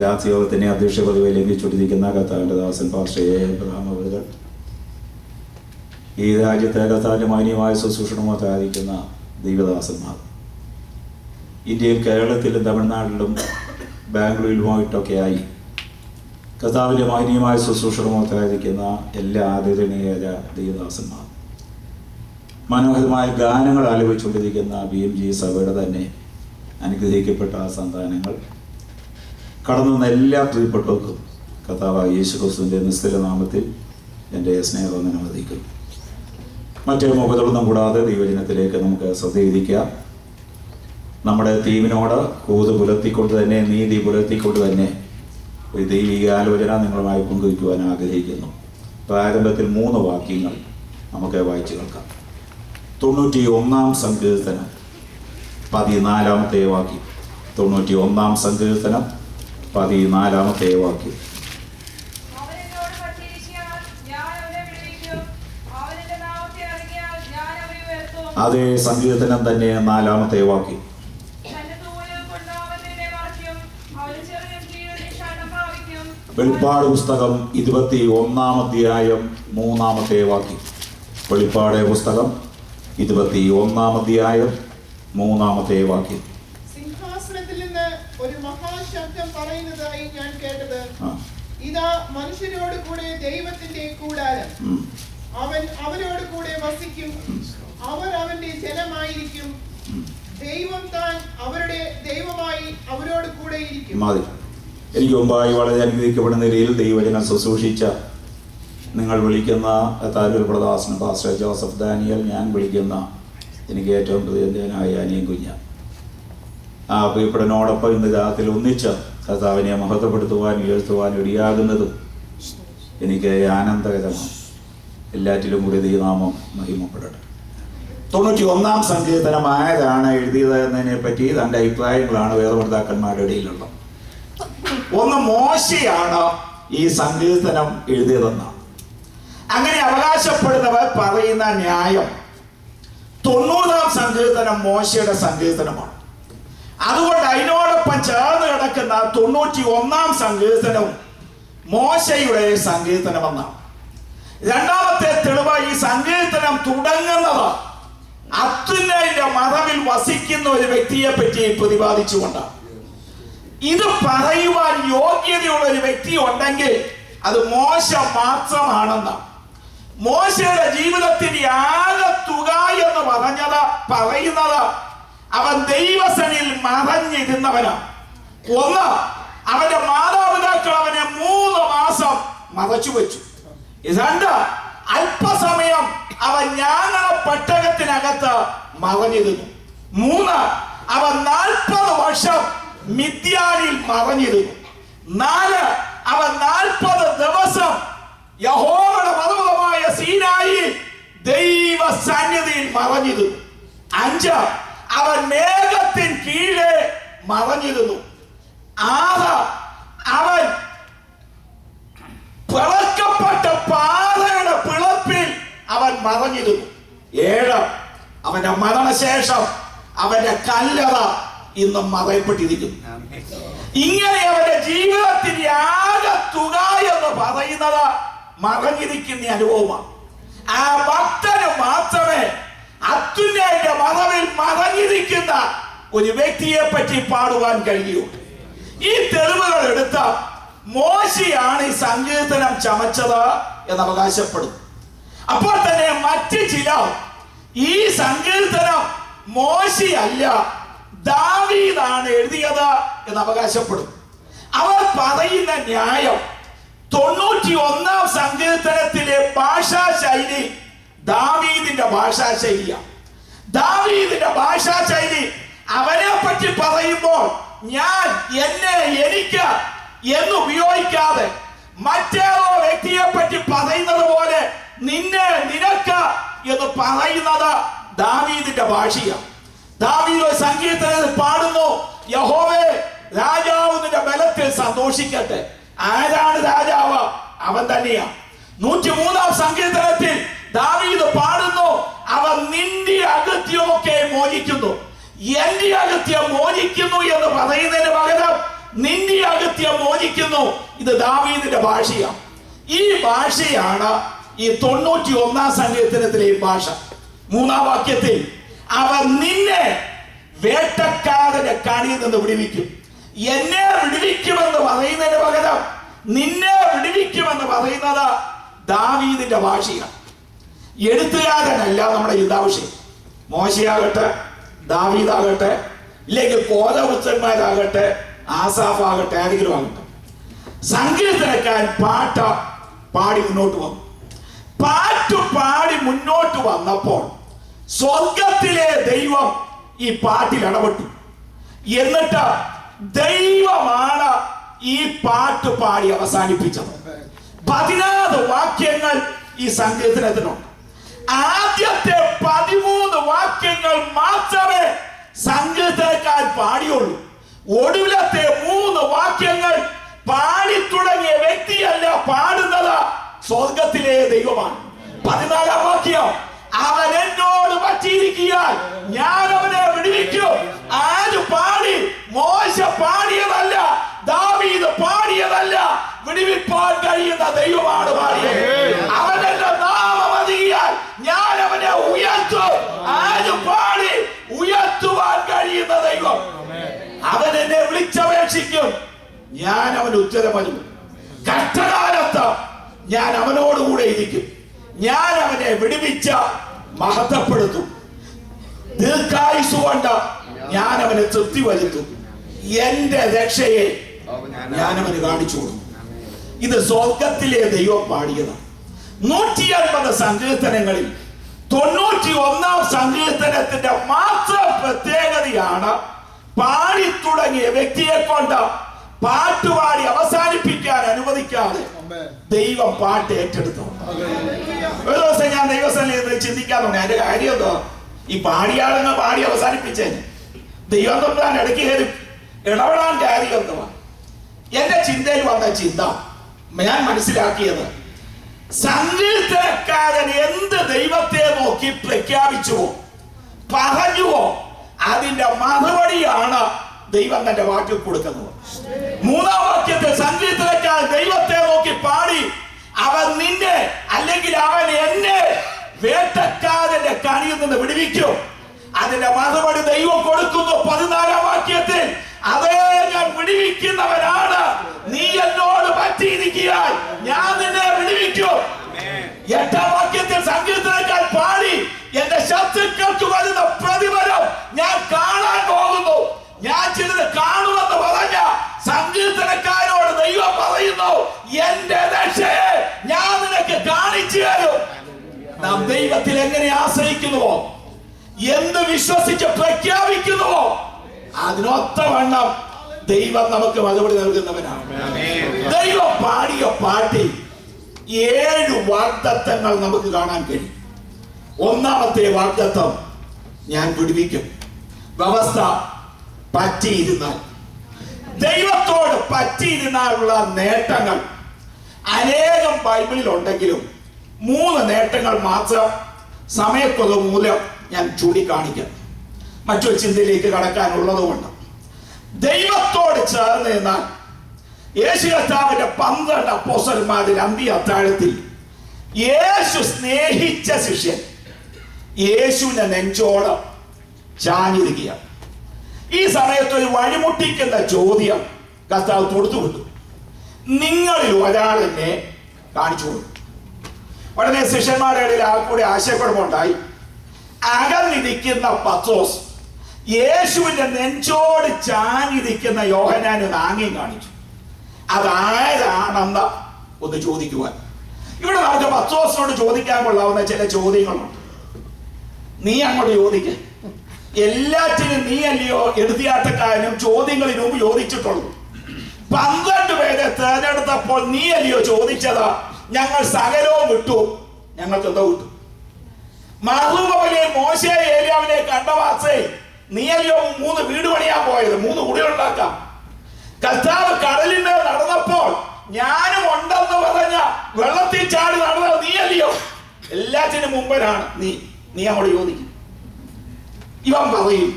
രാത്രിയോഗത്തിനെ അധ്യക്ഷ പദവി ലംഘിച്ചുകൊണ്ടിരിക്കുന്ന കർത്താവിൻ്റെ ദാസൻ പാസ്റ്റർ പ്രധാനമന്ത്രികൾ, ഈ രാജ്യത്തെ കർത്താവിൻ്റെ മാന്യമായ ശുശ്രൂഷണമൊക്കെ ആയിരിക്കുന്ന ദൈവദാസന്മാർ, ഇന്ത്യയിൽ കേരളത്തിലും തമിഴ്നാട്ടിലും ബാംഗ്ലൂരിലുമായിട്ടൊക്കെയായി കർത്താവിൻ്റെ മാന്യമായ ശുശ്രൂഷണമൊക്കെ ആയിരിക്കുന്ന എല്ലാ ആദരണീയ ദൈവദാസന്മാർ, മനോഹരമായ ഗാനങ്ങൾ ആലപിച്ചുകൊണ്ടിരിക്കുന്ന BMG സഭയുടെ തന്നെ അനുഗ്രഹിക്കപ്പെട്ട സന്താനങ്ങൾ, കടന്നു വന്ന എല്ലാ പ്രിയപ്പെട്ടവർക്കും കർത്താവായ യേശുക്രിസ്തുവിൻ്റെ നിസ്തുല നാമത്തിൽ എൻ്റെ സ്നേഹവന്ദനം അറിയിക്കുന്നു. മറ്റൊരു മുഖതൊന്നും കൂടാതെ ദൈവജനത്തിലേക്ക് നമുക്ക് ശ്രദ്ധയിരിക്കാം. നമ്മുടെ തീമിനോട് കൂത് പുലർത്തിക്കൊണ്ട് തന്നെ, നീതി പുലർത്തിക്കൊണ്ട് തന്നെ ഒരു ദൈവിക ആലോചന നിങ്ങളുമായി പങ്കുവയ്ക്കുവാൻ ആഗ്രഹിക്കുന്നു. പ്രാരംഭത്തിൽ 3 വാക്യങ്ങൾ നമുക്ക് വായിച്ചു കേൾക്കാം. 91 സങ്കീർത്തനം 14 വാക്യം. 91 സങ്കീർത്തനം 14 വാക്യം. അതേ സങ്കീർത്തനം തന്നെ 4 വാക്യം. വെളിപ്പാട് പുസ്തകം 21 അധ്യായം 3 വാക്യം. വെളിപ്പാട് പുസ്തകം 21 അധ്യായം 3 വാക്യം. സിംഹാസനത്തിൽ നിന്ന് ഒരു മഹാശബ്ദം പറയുന്നതായി ഞാൻ കേട്ടത്, ഇതാ മനുഷ്യരോട് കൂടെ ദൈവത്തിന്റെ കൂടാരം, അവൻ അവരോട് കൂടെ വസിക്കും, അവർ അവന്റെ ജനമായിരിക്കും, ദൈവം താൻ അവരുടെ ദൈവമായി അവരോട് കൂടെ ഇരിക്കും. എനിക്ക് മുമ്പായി വളരെ അനുഗ്രഹിക്കപ്പെടുന്ന നിലയിൽ ദൈവജനം ശുശ്രൂഷിച്ച നിങ്ങൾ വിളിക്കുന്ന താരൂർപ്രദാസൻ പാസ്റ്റർ ജോസഫ് ദാനിയൽ, ഞാൻ വിളിക്കുന്ന എനിക്ക് ഏറ്റവും പ്രിയനായ അനിയൻ കുഞ്ഞ, ആ പ്രിയപ്പെടനോടൊപ്പം ഇന്ന് രാത്രി ഒന്നിച്ച് കർത്താവിനെ മഹത്വപ്പെടുത്തുവാൻ ഉയർത്തുവാൻ ഇടയാകുന്നതും എനിക്ക് ആനന്ദകരമാണ്. എല്ലാറ്റിലും കൂടി ദൈവനാമം മഹിമപ്പെടട്ടെ. 91 സങ്കീർത്തനം ആരാണ് എഴുതിയത് എന്നതിനെ പറ്റി 2 അഭിപ്രായങ്ങളാണ് വേദപണ്ഡിതന്മാരുടെ ഇടയിലുള്ളത്. ഒന്ന്, മോശയാണ് ഈ സങ്കീർത്തനം എഴുതിയതെന്നാണ്. അങ്ങനെ അവകാശപ്പെടുന്നവർ പറയുന്ന ന്യായം 90 സങ്കീർത്തനം മോശയുടെ സങ്കീർത്തനമാണ്. അതുകൊണ്ട് അതിനോടൊപ്പം ചേർന്ന് കിടക്കുന്ന 91 സങ്കീർത്തനവും മോശയുടെ സങ്കീർത്തനമെന്നാണ്. രണ്ടാമത്തെ തെളിവ്, ഈ സങ്കീർത്തനം തുടങ്ങുന്നത് അത്യുന്നതന്റെ മറവിൽ വസിക്കുന്ന ഒരു വ്യക്തിയെ പറ്റി പ്രതിപാദിച്ചുകൊണ്ടാണ്. ഇത് പറയുവാൻ യോഗ്യതയുള്ള ഒരു വ്യക്തി ഉണ്ടെങ്കിൽ അത് മോശ മാത്രമാണെന്ന്. മോശയുടെ ജീവിതത്തിന്റെ ആകെ തുക എന്ന് പറയുന്നത് അവൻ ദൈവസന്നിധിയിൽ മറഞ്ഞിരുന്നവനാണ്. ഒന്ന്, അവന്റെ മാതാപിതാക്കൾ അവനെ 3 മാസം മറച്ചു വെച്ചു. 2, അല്പസമയം അവൻ ഞാങ്ങണ പെട്ടകത്തിനകത്ത് മറഞ്ഞിരുന്നു. 3, അവൻ 40 വർഷം മിദ്യാനിൽ മറഞ്ഞിരുന്നു. 4, അവൻ 40 ദിവസം യഹോവയുടെ പർവ്വതമായ സീനായിൽ ദൈവ സന്നിധിയിൽ മറഞ്ഞിരുന്നു. 5, അവൻ മേഘത്തിൻ കീഴെ മറഞ്ഞിരുന്നു. 6, അവൻ പിളർക്കപ്പെട്ട പാറയുടെ പിളർപ്പിൽ അവൻ മറഞ്ഞിരുന്നു. 7, അവന്റെ മരണശേഷം അവന്റെ കല്ലറ ഇന്നും മറയപ്പെട്ടിരിക്കുന്നു. ഇങ്ങനെ അവന്റെ ജീവിതത്തിന്റെ ആകെ തുക എന്ന് പറയുന്നത് മറഞ്ഞിരിക്കുന്ന അനുഭവമാണ്. ആ ഭക്തന് മാത്രമേ അത്യുന്നതന്റെ മറവിൽ മറഞ്ഞിരിക്കുന്ന ഒരു വ്യക്തിയെ പറ്റി പാടുവാൻ കഴിയൂ. ഈ തെളിവുകൾ എടുത്ത മോശയാണ് ഈ സങ്കീർത്തനം ചമച്ചത് എന്ന് അവകാശപ്പെടും. അപ്പോൾ തന്നെ മറ്റ് ചിലർ ഈ സങ്കീർത്തനം മോശയല്ല, ദാവീദാണ് എഴുതിയത് എന്ന് അവകാശപ്പെടും. അവർ പറയുന്ന ന്യായം 91 സങ്കീർത്തനത്തിലെ ഭാഷാ ശൈലി ദാവീദിന്റെ ഭാഷാ ശൈലിയാണ്. ദാവീദിന്റെ ഭാഷാ ശൈലി അവനെ പറ്റി പറയുമ്പോൾ ഞാൻ, എന്നെ, എനിക്ക് എന്ന് ഉപയോഗിക്കാതെ മറ്റേതോ വ്യക്തിയെ പറ്റി പറയുന്നത് പോലെ നിന്നെ, നിനക്ക് എന്ന് പറയുന്നത് ദാവീദിന്റെ ഭാഷയാണ്. ദാവീദ് സങ്കീർത്തനത്തിൽ പാടുന്നു, യഹോവേ രാജാവ് നിന്റെ ബലത്തിൽ സന്തോഷിക്കട്ടെ. ആരാണ് രാജാവ്? അവൻ തന്നെയാണ്. 103 സങ്കീർത്തനത്തിൽ ദാവീദ് പാടുന്നു, അവൻ നിന്റെ അകത്യമൊക്കെ മോചിക്കുന്നു. എന്റെ അകത്യം മോചിക്കുന്നു എന്ന് പറയുന്നതിന് പകരം നിന്റെ അകത്യം മോചിക്കുന്നു. ഇത് ദാവീദിന്റെ ഭാഷയാണ്. ഈ ഭാഷയാണ് ഈ 91 സങ്കീർത്തനത്തിലെ ഈ ഭാഷ. 3-ാം വാക്യത്തിൽ അവൻ നിന്നെ വേട്ടക്കാരന്റെ കണിയിൽ നിന്ന് വിടുവിക്കും. എന്നെ വിടുവിക്കുമെന്ന് പറയുന്നതിന് പകരം നിന്നെ വിടുവിക്കുമെന്ന് പറയുന്നത് ദാവീദിന്റെ ഭാഷയാണ്. എഴുത്തുകാരനല്ല നമ്മുടെ യുദ്ധാവിഷയം. മോശയാകട്ടെ, ദാവീദാകട്ടെ, ഇല്ലെങ്കിൽ കോലവൃത്തന്മാരാകട്ടെ, ആസാഫാകട്ടെ, ആരെങ്കിലും ആകട്ടെ, സങ്കീർത്തനക്കാരൻ പാട്ട് പാടി മുന്നോട്ട് വന്നു. പാട്ട് പാടി മുന്നോട്ട് വന്നപ്പോൾ സ്വർഗത്തിലെ ദൈവം ഈ പാട്ടിൽ ഇടപെട്ടു. എന്നിട്ട് ദൈവമാണ് ഈ പാട്ട് പാടി അവസാനിപ്പിച്ചത്. 16 വാക്യങ്ങൾ ഈ സങ്കീർത്തനത്തിനുണ്ട്. ആദ്യത്തെ 13 വാക്യങ്ങൾ മാത്രമേ സങ്കീർത്തനക്കാർ പാടിയുള്ളൂ. ഒടുവിലത്തെ 3 വാക്യങ്ങൾ പാടി തുടങ്ങിയ വ്യക്തിയല്ല പാടുന്നത്, സ്വർഗത്തിലെ ദൈവമാണ്. 14-ാം വാക്യം, അവൻ എന്നോട് പറ്റിയിരിക്കാൻ ഞാൻ അവനെ വിടുവിക്കും. ആര് പാടി? മോശ പാടിയതല്ല, ദാവീദ് പാടിയതല്ല, വിടുവിപ്പാൻ കഴിയുന്ന ദൈവമാണ് പാടിയത്. അവന്റെ നാമം അറിയാൻ ഞാൻ അവനെ ഉയർത്തും. ആര് പാടി? ഉയർത്തുവാൻ കഴിയുന്ന ദൈവം. അവൻ എന്നെ വിളിച്ചപേക്ഷിക്കും, ഞാൻ അവന് ഉത്തരം നൽകും. കഷ്ടകാലത്ത് ഞാൻ അവനോടുകൂടെ ഇരിക്കും. ഞാൻ അവനെ വിടുവിച്ച മഹത്വപ്പെടുത്തും. ദീർഘായുസ് കൊണ്ട് ഞാൻ അവനെ തൃപ്തി വരുത്തും. എന്റെ രക്ഷയെ ഞാൻ അവന് കാണിച്ചു കൊടുക്കും. ഇത് സ്വർഗത്തിലെ ദൈവം പാടിയതാണ്. 150 സങ്കീർത്തനങ്ങളിൽ 91-ാം സങ്കീർത്തനത്തിന്റെ മാത്രം പ്രത്യേകതയാണ് പാടി തുടങ്ങിയ വ്യക്തിയെ കൊണ്ട് പാട്ടുപാടി അവസാനിപ്പിക്കാൻ അനുവദിക്കാതെ ദൈവം പാട്ട് ഏറ്റെടുത്തു. ഒരു ദിവസം ഞാൻ ദൈവസ്ഥലിൽ ചിന്തിക്കാൻ തുടങ്ങി, അതിന്റെ കാര്യം എന്തോ? ഈ പാടിയാളെന്ന് പാടി അവസാനിപ്പിച്ചേന് ദൈവം തൊട്ടാൻ ഇടയ്ക്ക് കയറി ഇടപെടാൻ കാര്യം എന്തുവാ? എന്റെ ചിന്തയിൽ വന്ന ചിന്ത ഞാൻ മനസ്സിലാക്കിയത്, സങ്കീർത്തനക്കാരൻ എന്ത് ദൈവത്തെ നോക്കി പ്രഖ്യാപിച്ചുവോ പറഞ്ഞുവോ അതിന്റെ മറുപടിയാണ് ദൈവം തന്റെ വാക്കിൽ കൊടുക്കുന്നത്. 3-ാം വാക്യത്തിൽ സങ്കീർത്തനക്കാരൻ ദൈവത്തെ നോക്കി പാടി, അവൻ നിന്നെ അല്ലെങ്കിൽ അവൻ എന്നെ വേട്ടക്കാരന്റെ കണിയിൽ നിന്ന് വിടുവിക്കും. അതിന്റെ മറുപടി ദൈവം കൊടുക്കുന്നു. 14-ാം വാക്യത്തിൽ, അതേ ഞാൻ വിടുവിക്കുന്നവനാണ്, നീ എന്നോട് പറ്റിയിരിക്കാൻ ഞാൻ നിന്നെ വിടുവിക്കും. 8-ാം വാക്യത്തിൽ സങ്കീർത്തനക്കാരൻ പാടി, എന്റെ ശത്രുക്കൾക്ക് വരുന്ന പ്രതിഫലം ഞാൻ കാണാൻ പോകുന്നു. ഞാൻ ചിലത് കാണുമെന്ന് പറഞ്ഞ സങ്കീർത്തനക്കാരോട് ദൈവം പറയുന്നു, എന്റെ രക്ഷയെ ഞാൻ നിനക്ക് കാണിച്ചു തരും. നാം ദൈവത്തിൽ എങ്ങനെ ആശ്രയിക്കുന്നുവോ, എന്ത് വിശ്വസിച്ച് പ്രഖ്യാപിക്കുന്നുവോ അതിനൊത്തവണ്ണം ദൈവം നമുക്ക് മറുപടി നൽകുന്നവനാണ്. ദൈവം പാടിയ പാട്ടിൽ 7 വാഗ്ദത്തങ്ങൾ നമുക്ക് കാണാൻ കഴിയും. 1-ാമത്തെ വാഗ്ദത്തം, ഞാൻ വിടുവിക്കും. വ്യവസ്ഥ, പറ്റിയിരുന്നാൽ. ദൈവത്തോട് പറ്റിയിരുന്നാലുള്ള നേട്ടങ്ങൾ അനേകം ബൈബിളിൽ ഉണ്ടെങ്കിലും 3 നേട്ടങ്ങൾ മാത്രം സമയക്കുറവ് മൂലം ഞാൻ ചൂണ്ടിക്കാണിക്കാം. മറ്റൊരു ചിന്തയിലേക്ക് കടക്കാനുള്ളതുകൊണ്ട്, ദൈവത്തോട് ചേർന്ന് നിന്നാൽ യേശു കർത്താവിന്റെ 12 അപ്പോസ്തലന്മാരിൽ അന്ത്യ അത്താഴത്തിൽ യേശു സ്നേഹിച്ച ശിഷ്യൻ യേശുവിന്റെ നെഞ്ചോട് ചാഞ്ഞിരിക്കുകയാണ്. ഈ സമയത്ത് ഒരു വഴിമുട്ടിക്കുന്ന ചോദ്യം കർത്താവ് തൊടുത്തുവിട്ടു, നിങ്ങളിൽ ഒരാൾ എന്നെ കാണിച്ചു കൊടുക്കും. ഉടനെ ശിഷ്യന്മാരുടെ ഇടയിൽ ആൾക്കൂടെ ആശയക്കുഴപ്പമുണ്ടായി. അകന്നിരിക്കുന്ന പത്രോസ് യേശുവിന്റെ നെഞ്ചോട് ചാഞ്ഞിരിക്കുന്ന യോഹന്നാന് ആംഗ്യം കാണിച്ചു. അതാരാണെന്ന് ഒന്ന് ചോദിക്കുവാൻ. ഇവിടെ നമുക്ക് പത്രോസിനോട് ചോദിക്കാൻ കൊള്ളാവുന്ന ചില ചോദ്യങ്ങളുണ്ട്. നീ അങ്ങോട്ട് ചോദിക്ക. എല്ലാറ്റിനും നീ അല്ലയോ എടുത്തിയാട്ടക്കാരനും ചോദ്യങ്ങളിനും ചോദിച്ചിട്ടുള്ളൂ. 12 പേരെ തെരഞ്ഞെടുത്തപ്പോൾ നീ അല്ലയോ ചോദിച്ചത്, ഞങ്ങൾ സകലവും വിട്ടു, ഞങ്ങൾക്ക് എന്തോ വിട്ടു. മഹൂബിലെ മോശെ ഏലിയാവിനെ കണ്ടവാസേ നീ അല്ലയോ 3 വീട് പണിയാൻ പോയത്, 3 കുടികളുണ്ടാക്കാം. കർത്താവ് കടലിന്റെ നടന്നപ്പോൾ ഞാനും ഉണ്ടെന്ന് പറഞ്ഞ വെള്ളത്തിൽ ചാടി നടന്നത് നീ അല്ലയോ? എല്ലാറ്റിനും മുമ്പനാണ് നീ അങ്ങോട്ട് ചോദിക്കും. ഇവൻ പറയും,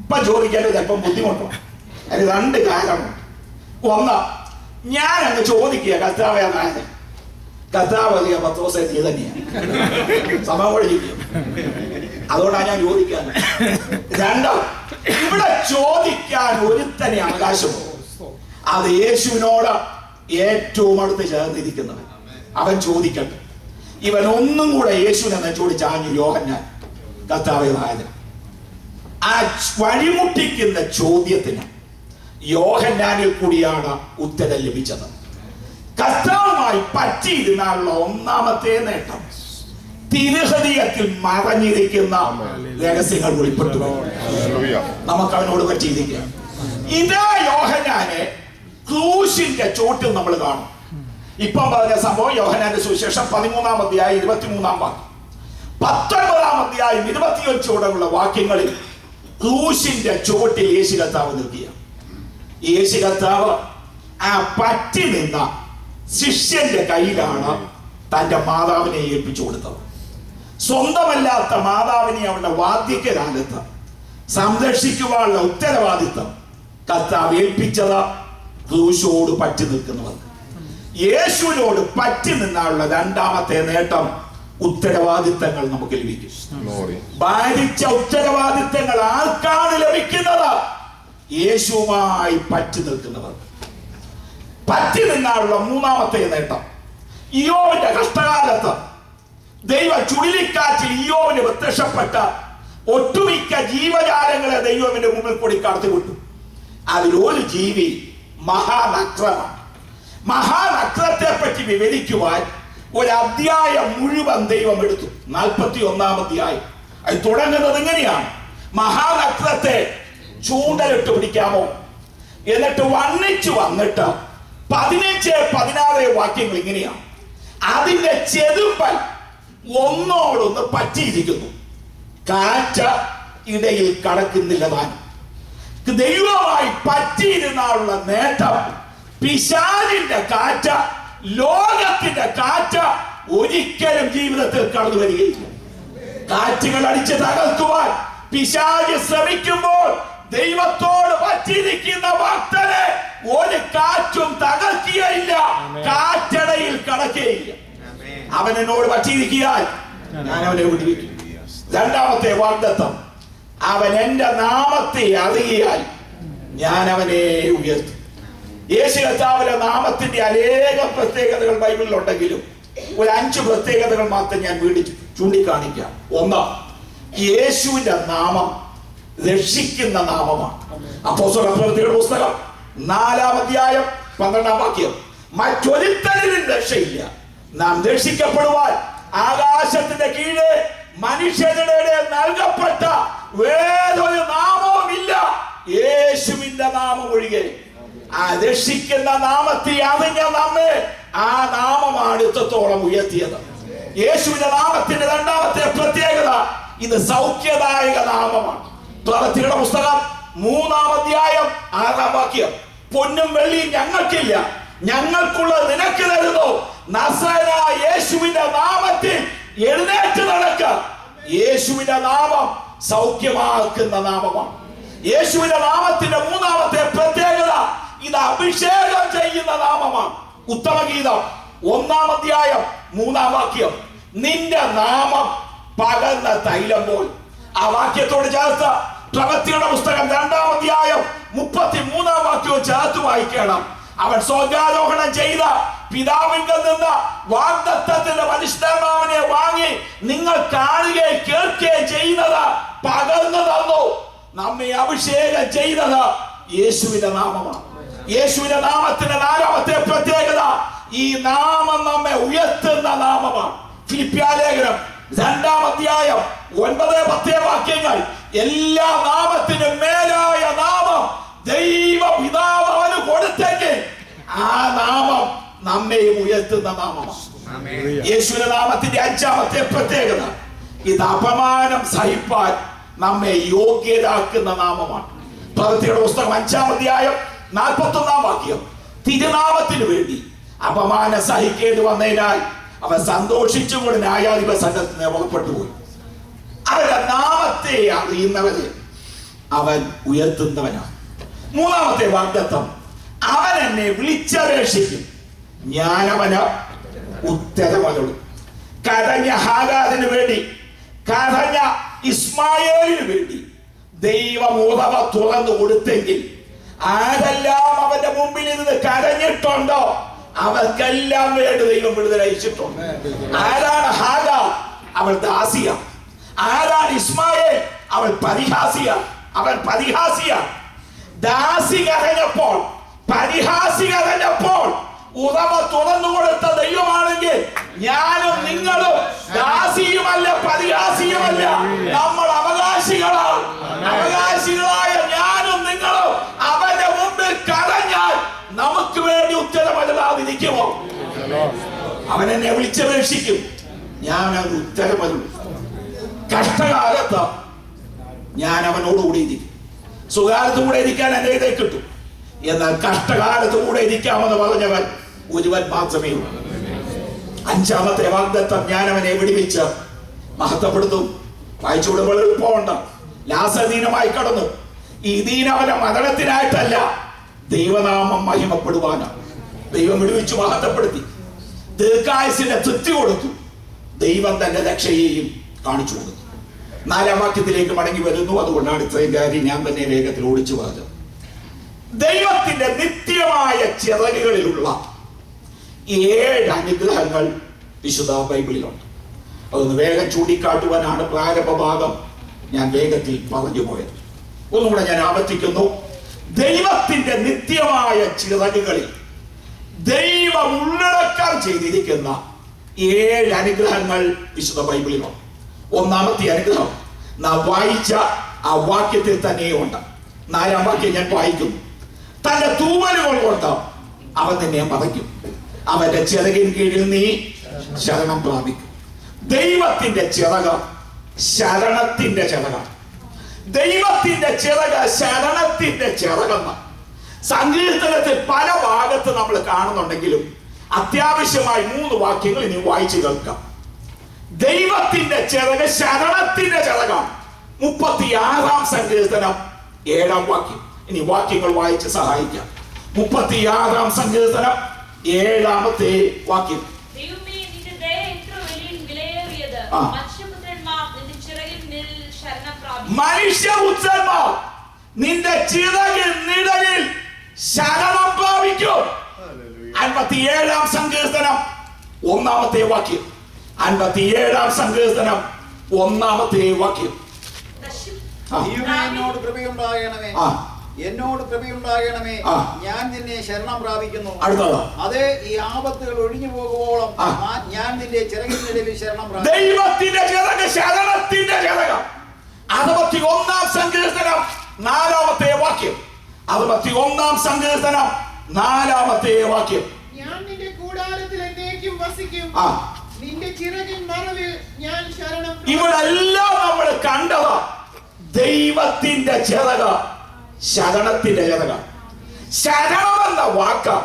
ഇപ്പൊ ചോദിക്കാൻ ചിലപ്പം ബുദ്ധിമുട്ടോ, അതിന് രണ്ട് കാരണം. ഒന്ന്, ഞാൻ അങ്ങ് ചോദിക്കുക കർത്താവേ അതായത് കർത്താവ് അധികം 10 ദിവസം നീ തന്നെയാണ് സമയം കൂടെ ജീവിക്കും, അതുകൊണ്ടാണ് ഞാൻ ചോദിക്കാൻ. രണ്ട്, ഇവിടെ ചോദിക്കാൻ ഒരുത്തനെ അവകാശമോ, അത് യേശുവിനോട് ഏറ്റവും അടുത്ത് ചേർന്നിരിക്കുന്നവൻ. അവൻ ചോദിക്കട്ടെ. ഇവൻ ഒന്നും കൂടെ യേശുവിനെ ചോദിച്ചാഞ്ഞു യോഹന്നാൻ കർത്താവായത്. ആ വഴിമുട്ടിക്കുന്ന ചോദ്യത്തിന് യോഹന്നാനിൽ കൂടിയാണ് ഉത്തരം ലഭിച്ചത്. കർത്താവുമായി പറ്റിയിരുന്നുള്ള ഒന്നാമത്തെ നേട്ടം തിരുഹൃദയത്തിൽ മറഞ്ഞിരിക്കുന്ന രഹസ്യങ്ങൾ വെളിപ്പെട്ടു. നമുക്ക് അവനോട് പറ്റിയിരിക്കുക. ഇതാ യോഹന്നാനെ ക്രൂശിന്റെ ചോട്ടിൽ നമ്മൾ കാണും. ഇപ്പം പറഞ്ഞ സംഭവം യോഹന്നാന്റെ സുവിശേഷം 13-ാം അധ്യായം 23-ാം വാക്യം, 19-ാം അധ്യായം 25 വാക്യങ്ങളിൽ ക്രൂശിന്റെ ചോട്ടിൽ യേശു കർത്താവ് നിൽക്കുക. യേശു കർത്താവ് ആ പറ്റി നിന്ന ശിഷ്യന്റെ കയ്യിലാണ് തന്റെ മാതാവിനെ ഏൽപ്പിച്ചു കൊടുത്തത്. സ്വന്തമല്ലാത്ത മാതാവിനെ അവരുടെ വാർദ്ധക്യകാലത്ത് സംരക്ഷിക്കുവാനുള്ള ഉത്തരവാദിത്വം കർത്താവ് ഏൽപ്പിച്ചത് ക്രൂശോട് പറ്റി നിൽക്കുന്നവർ. യേശുവിനോട് പറ്റി നിന്നുള്ള രണ്ടാമത്തെ നേട്ടം ഉത്തരവാദിത്തങ്ങൾ നമുക്ക് ലഭിക്കും. ഭാരിച്ച ഉത്തരവാദിത്തങ്ങൾ ആർക്കാണ് ലഭിക്കുന്നത്? യേശുവുമായി പറ്റി നിൽക്കുന്നവർ. പറ്റി നിന്നുള്ള മൂന്നാമത്തെ നേട്ടം, ഇയ്യോബിന്റെ കഷ്ടകാലത്ത് ദൈവ ചുഴലിക്കാറ്റിൽ ഇയ്യോബിന് പ്രത്യക്ഷപ്പെട്ട ഒട്ടുമിക്ക ജീവജാലങ്ങളെ ദൈവത്തിന്റെ മുമ്പിൽ കൂടി കടത്തിവിട്ടു. അതിലൊരു ജീവി മഹാനക്രമാണ്. മഹാനക്രത്തെ പറ്റി വിവരിക്കുവാൻ ഒരു അധ്യായം മുഴുവൻ ദൈവം എടുത്തു. 41-ാം അധ്യായം. അത് തുടങ്ങുന്നത് എങ്ങനെയാണ്? മഹാനക്രത്തെ ചൂണ്ടലിട്ട് പിടിക്കാമോ, എന്നിട്ട് വന്നിച്ചു വന്നിട്ട് 15-16 വാക്യങ്ങൾ ഇങ്ങനെയാണ്. അതിന്റെ ചെതുമ്പൽ ഒന്നോടൊന്ന് പറ്റിയിരിക്കുന്നു, കാറ്റ് ഇടയിൽ കടക്കുന്നില്ല. താൻ ദൈവമായി പറ്റിയിരുന്നുള്ള നേട്ടം പിശാചിന്റെ കാറ്റ്, ലോകത്തിന്റെ കാറ്റ് ഒരിക്കലും ജീവിതത്തിൽ കടന്നു വരികയില്ല. കാറ്റുകൾ അടിച്ച് തകർക്കുവാൻ പിശാച് ശ്രമിക്കുമ്പോൾ ദൈവത്തോട് പറ്റിയിരിക്കുന്ന ഭക്തനെ ഒരു കാറ്റും തകർക്കുകയില്ല, കാറ്റടയിൽ കടക്കുകയില്ല. അവൻ എന്നോട് പറ്റിയിരിക്കാൻ ഞാൻ അവനെ വിടുവിക്കും. രണ്ടാമത്തെ വാഗ്ദത്തം, അവൻ എന്റെ നാമത്തെ അറിയാൽ ഞാൻ അവനെ ഉയർത്തും. യേശു കർത്താവിന്റെ നാമത്തിന്റെ അനേകം പ്രത്യേകതകൾ ബൈബിളിൽ ഉണ്ടെങ്കിലും ഒരു 5 പ്രത്യേകതകൾ മാത്രം ഞാൻ വീണ്ടും ചൂണ്ടിക്കാണിക്കാം. ഒന്ന്, യേശുവിന്റെ നാമം രക്ഷിക്കുന്ന നാമമാണ്. അപ്പോസ്തലപ്രവൃത്തികളുടെ പുസ്തകം 4-ാം അധ്യായം 12-ാം വാക്യം, മറ്റൊരുത്തനിലും രക്ഷയില്ല, നാം രക്ഷിക്കപ്പെടുവാൻ ആകാശത്തിന്റെ കീഴെ മനുഷ്യരുടെ നൽകപ്പെട്ട വേറൊരു നാമവുമില്ല, യേശുവിന്റെ നാമം ഒഴികെ. ആ രക്ഷിക്കുന്ന നാമത്തെ അറിഞ്ഞ നമ്മെ ആ നാമമാണ് ഇത്രത്തോളം ഉയർത്തിയത്. യേശുവിന്റെ നാമത്തിന്റെ രണ്ടാമത്തെ പ്രത്യേകത, ഇത് സൗഖ്യദായക നാമമാണ്. പ്രവൃത്തികളുടെ പുസ്തകം 3-ാം അധ്യായം 6-ാം വാക്യം, പൊന്നും വെള്ളിയും ഞങ്ങൾക്കില്ല, ഞങ്ങൾക്കുള്ളത് നിനക്ക് തരുന്നു, നസറേയനായ യേശുവിന്റെ നാമത്തിൽ എഴുന്നേറ്റ് നടക്ക. യേശുവിന്റെ നാമം സൗഖ്യമാക്കുന്ന നാമമാണ്. യേശുവിന്റെ നാമത്തിന്റെ മൂന്നാമത്തെ പ്രത്യേകത, ഇത് അഭിഷേകം ചെയ്യുന്ന നാമമാണ്. ഉത്തമഗീതം 1-ാം അധ്യായം 3-ാം വാക്യം, നിന്റെ നാമം പകർന്ന തൈലം പോൽ. ആ വാക്യത്തോട് ചേർത്ത് പ്രവൃത്തിയുടെ പുസ്തകം 2-ാം അധ്യായം 33-ാം വാക്യവും ചേർത്ത് വായിക്കണം. അവൻ സ്വർഗ്ഗാരോഹണം ചെയ്ത പിതാവിങ്കിൽ നിന്ന് വാഗ്ദത്തത്തിന്റെ പരിശുദ്ധാത്മാവിനെ വാങ്ങി നിങ്ങൾ കാണുകയും കേൾക്കുകയും ചെയ്യുന്നത് പകർന്നു തന്നു. നമ്മെ അഭിഷേകം ചെയ്തത് യേശുവിന്റെ നാമമാണ്. യേശുവിന്റെ നാമത്തിന്റെ 4-ാമത്തെ പ്രത്യേകത, ഈ നാമം നമ്മെ ഉയർത്തുന്ന നാമമാണ്. ഫിലിപ്പിയാലേഖനം 2-ാം അധ്യായം 9-10 വാക്യങ്ങൾ, എല്ലാ നാമത്തിനും മേലായ നാമം ദൈവപിതാവ് അവന് കൊടുത്തെങ്കിൽ ആ നാമം നമ്മെയും ഉയർത്തുന്ന നാമമാണ്. യേശുവിന്റെ നാമത്തിന്റെ 5-ാമത്തെ പ്രത്യേകത, ഇത് അപമാനം സഹിപ്പാൻ നമ്മെ യോഗ്യരാക്കുന്ന നാമമാണ്. പ്രവൃത്തിയുടെ പുസ്തകം 5-ാം അധ്യായം 41-ാം വാക്യം, തിരുനാമത്തിന് വേണ്ടി അപമാനം സഹിക്കേണ്ടി വന്നതിനാൽ അവൻ സന്തോഷിച്ചുകൊണ്ട് ന്യായാധിപ സംഘത്തിന് പുറപ്പെട്ടുപോയി. അവരുടെ നാമത്തെ അറിയുന്നവരെ അവൻ ഉയർത്തുന്നവനാണ്. മൂന്നാമത്തെ വാഗ്ദത്തം, അവൻ എന്നെ വിളിച്ചപേക്ഷിക്കും, ഞാൻ അവന് ഉത്തരമരുളും. കരഞ്ഞ ഹാഗാരിന് വേണ്ടി, കരഞ്ഞ ഇസ്മായേലിന് വേണ്ടി ദൈവം ഉറവ തുറന്നു കൊടുത്തെങ്കിൽ ആരെല്ലാം അവന്റെ മുമ്പിൽ ഇരുന്ന് കരഞ്ഞിട്ടുണ്ടോ അവർക്കെല്ലാം വേണ്ടി ദൈവം വിടുതലയച്ചിട്ടുണ്ട്. ആരാണ് ഹാഗാർ? അവൾ ദാസിയ. ആരാണ് ഇസ്മായേൽ? അവൾ പരിഹാസിയ. അവൻ പരിഹാസിയ. ദാസി കരഞ്ഞപ്പോൾ, പരിഹാസി കരഞ്ഞപ്പോൾ ഉറവ തുറന്നു കൊടുത്ത ദൈവമാണെങ്കിൽ ഞാനും നിങ്ങളും ദാസിയുമല്ല, പരിഹാസിയുമല്ല, നമ്മൾ അവകാശികളാണ്. അവകാശികളായ ഞാനും നിങ്ങളും അവന്റെ മുമ്പിൽ കരഞ്ഞാൽ നമുക്ക് വേണ്ടി ഉത്തരമല്ലാതിരിക്കുമോ? അവൻ എന്നെ വിളിച്ചപേക്ഷിക്കും, ഞാൻ അവന് ഉത്തരമരുളും. കഷ്ടകാലത്ത് ഞാൻ അവനോടുകൂടി ഇരിക്കും. സുഖകാലത്ത് കൂടെ ഇരിക്കാൻ എന്നെ ഇതേ കിട്ടും. എന്നാൽ കഷ്ടകാലത്ത് കൂടെ ഇരിക്കാമെന്ന് പറഞ്ഞവൻ ഒരുവൻ മാത്രമേ ഉള്ളൂ. അഞ്ചാമത്തെ വാഗ്ദത്തം, ഞാൻ അവനെ വിടുവിച്ച് മഹത്വപ്പെടുത്തും. വായിച്ചുവിടുമ്പോൾ എളുപ്പമുണ്ട്. ലാസദീനമായി കടന്നു. ഈ ദീനവന്റെ മരണത്തിനായിട്ടല്ല, ദൈവനാമം മഹിമപ്പെടുവാനാണ്. ദൈവം വിടുവിച്ചു മഹത്വപ്പെടുത്തി, ദീർഘായുസിന്റെ തൃപ്തി കൊടുത്തു. ദൈവം തന്റെ രക്ഷയെയും കാണിച്ചു കൊടുത്തു. 4-ാം വാക്യത്തിലേക്ക് മടങ്ങി വരുന്നു. അതുകൊണ്ടാണ് ഇത്രയും കാര്യം ഞാൻ തന്നെ വേഗത്തിൽ ഓടിച്ചു പറഞ്ഞത്. ദൈവത്തിന്റെ നിത്യമായ ചിറകുകളിലുള്ള 7 അനുഗ്രഹങ്ങൾ വിശുദ്ധ ബൈബിളിലുണ്ട്. അതൊന്ന് വേഗം ചൂണ്ടിക്കാട്ടുവാനാണ് പ്രാരംഭ ഭാഗം ഞാൻ വേഗത്തിൽ പറഞ്ഞു പോയത്. ഒന്നുകൂടെ ഞാൻ ആവർത്തിക്കുന്നു. ദൈവത്തിന്റെ നിത്യമായ ചിറകുകളിൽ ദൈവം ഉള്ളടക്കം ചെയ്തിരിക്കുന്ന 7 അനുഗ്രഹങ്ങൾ വിശുദ്ധ ബൈബിളിലുണ്ട്. ഒന്നാമത്തെ അനുഗ്രഹം നാം വായിച്ച ആ വാക്യത്തിൽ തന്നെയുണ്ട്. 4-ാം വാക്യം ഞാൻ വായിക്കുന്നു. തന്റെ തൂവലുകൾ കൊണ്ട് അവൻ നിന്നെ മറയ്ക്കും, അവന്റെ ചിറകിൻ കീഴിൽ നീ ശരണം പ്രാപിക്കും. ദൈവത്തിന്റെ ചിറക് ശരണത്തിന്റെ ചിറകാണ്. ദൈവത്തിന്റെ ചിറക് ശരണത്തിന്റെ ചിറകെന്ന് സങ്കീർത്തനത്തിൽ പല ഭാഗത്ത് നമ്മൾ കാണുന്നുണ്ടെങ്കിലും അത്യാവശ്യമായി 3 വാക്യങ്ങൾ ഇനി വായിച്ചു കേൾക്കാം. ദൈവത്തിന്റെ ചിറക് ശരണത്തിന്റെ ചിറകാണ്. 36-ാം സങ്കീർത്തനം 7-ാം വാക്യം. ഇനി വാക്യങ്ങൾ വായിച്ച് സഹായിക്കാം. 36-ാം സങ്കീർത്തനം 7-ാമത്തെ വാക്യം. മനുഷ്യപുത്രന്മാർ നിന്റെ ചിറകിൻ നിഴലിൽ ശരണം പ്രാപിക്കും. 57-ാം സങ്കീർത്തനം 1-ാമത്തെ വാക്യം. 57-ാം സങ്കീർത്തനം 1-ാമത്തെ വാക്യം. എന്നോട് കൃപയുണ്ടാകണമേ, എന്നോട് കൃപയുണ്ടാകണമേ, ഞാൻ നിന്നെ ശരണം പ്രാപിക്കുന്നു. അതെ, ഈ ആപത്തുകൾ ഒഴിഞ്ഞു പോകുവോളം ഞാൻ നിന്റെ ചിറകിൻ നിഴലിൽ ശരണം പ്രാപിക്കും. ദൈവത്തിന്റെ ചിറക് ശരണത്തിന്റെ ചിറക്. 61-ാം സങ്കീർത്തനം 4-ാമത്തെ വാക്യം. 61-ാം സങ്കീർത്തനം 4-ാമത്തെ വാക്യം. ഞാൻ നിന്റെ കൂടാരത്തിൽ എന്നേക്കും വസിക്കും, നിന്റെ ചിറകിൻ മറവിൽ ഞാൻ ശരണം. ഇവിടെല്ലാം നമ്മൾ കണ്ടത് ദൈവത്തിന്റെ ചിറക് ശരണത്തിന്റെ ചിറക്. ശരണമെന്ന വാക്ക്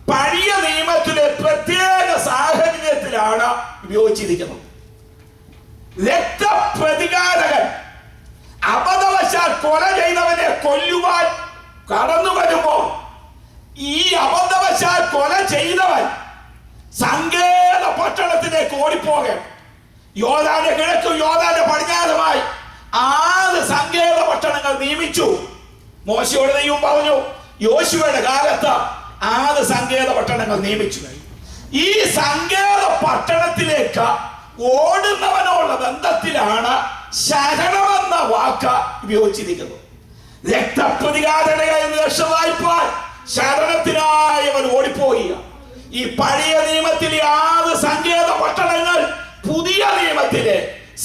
പഴയ നിയമത്തിലെ പ്രത്യേക സാഹചര്യത്തിലാണ് ഉപയോഗിച്ചിരിക്കുന്നത്. രക്തപ്രതികാരകൻ അബദ്ധവശാൽ കൊല ചെയ്തവനെ കൊല്ലുവാൻ കടന്നു വരുമ്പോൾ ഈ അബദ്ധവശാൽ കൊല ചെയ്തവൻ സങ്കേത പട്ടണത്തിലേക്ക് ഓടിപ്പോകണം. യോർദാന്റെ കിഴക്കും യോർദാന്റെ പടിഞ്ഞാറുമായി 6 സങ്കേത പട്ടണങ്ങൾ നിയമിച്ചു. മോശയോട് ദൈവം പറഞ്ഞു, യോശുവയുടെ കാലത്ത് 6 സങ്കേത പട്ടണങ്ങൾ നിയമിച്ചു. ഈ സങ്കേത പട്ടണത്തിലേക്ക് ഓടുന്നവനുള്ള ബന്ധത്തിലാണ് ശരണമെന്ന വാക്ക് ഉപയോഗിച്ചിരിക്കുന്നത്. രക്തപ്രതികാരകൻ രക്ഷവായ്പാൻ ശരണത്തിനായി അവൻ ഓടിപ്പോയി. ഈ പഴയ നിയമത്തിലെ 6 സങ്കേത പട്ടണങ്ങൾ പുതിയ നിയമത്തിലെ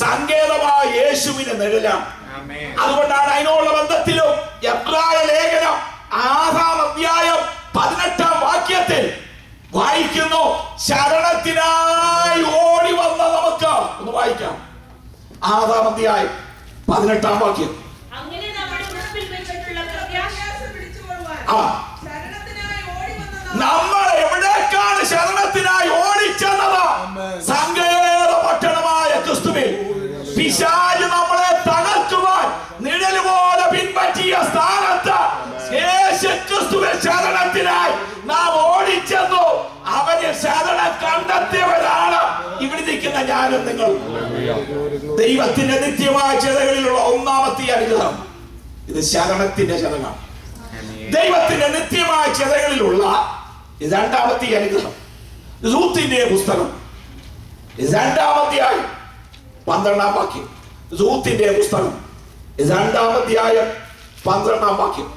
സങ്കേതമായ യേശുവിന്റെ നിഴലാണ്. അതുകൊണ്ടാണ് അതിനുള്ള ബന്ധത്തിലും എബ്രായ ലേഖനം 6-ാം അധ്യായം 18-ാം വാക്യത്തിൽ വായിക്കുന്നു, ശരണത്തിനായി ഓടി വന്ന നമുക്ക്. ഒന്ന് വായിക്കാം. 6-ാം അധ്യായം 18-ാം വാക്യം. നമ്മൾ എവിടേക്കാണ് ശരണത്തിനായി ഓടിച്ചെന്നത്? സങ്കേത പട്ടണമായ ക്രിസ്തുവിൽ. പിശാച് നമ്മളെ തകർക്കുവാൻ നിഴല് പോലെ പിൻപറ്റിയ സ്ഥാനത്ത് യേശുക്രിസ്തുവിൽ ശരണത്തിനായി നാം ഓടിച്ചെന്നു. അവന് ശരണം കണ്ടെത്തിയവരാണ് ഇവിടെ നിൽക്കുന്ന ഞാനും നിങ്ങൾ. ദൈവത്തിന്റെ നിത്യമായ ചിറകളിലുള്ള ഒന്നാമത്തെ അനുഗ്രഹം ഇത് ശരണത്തിന്റെ ചിറകാണ്. ദൈവത്തിന്റെ നിത്യമായ ചിറകളിലുള്ള രണ്ടാമത്തെ അനുഗ്രഹം റൂത്തിന്റെ പുസ്തകം 2-ാം അധ്യായം 12-ാം വാക്യം. റൂത്തിന്റെ പുസ്തകം 2-ാം അധ്യായം 12-ാം വാക്യം.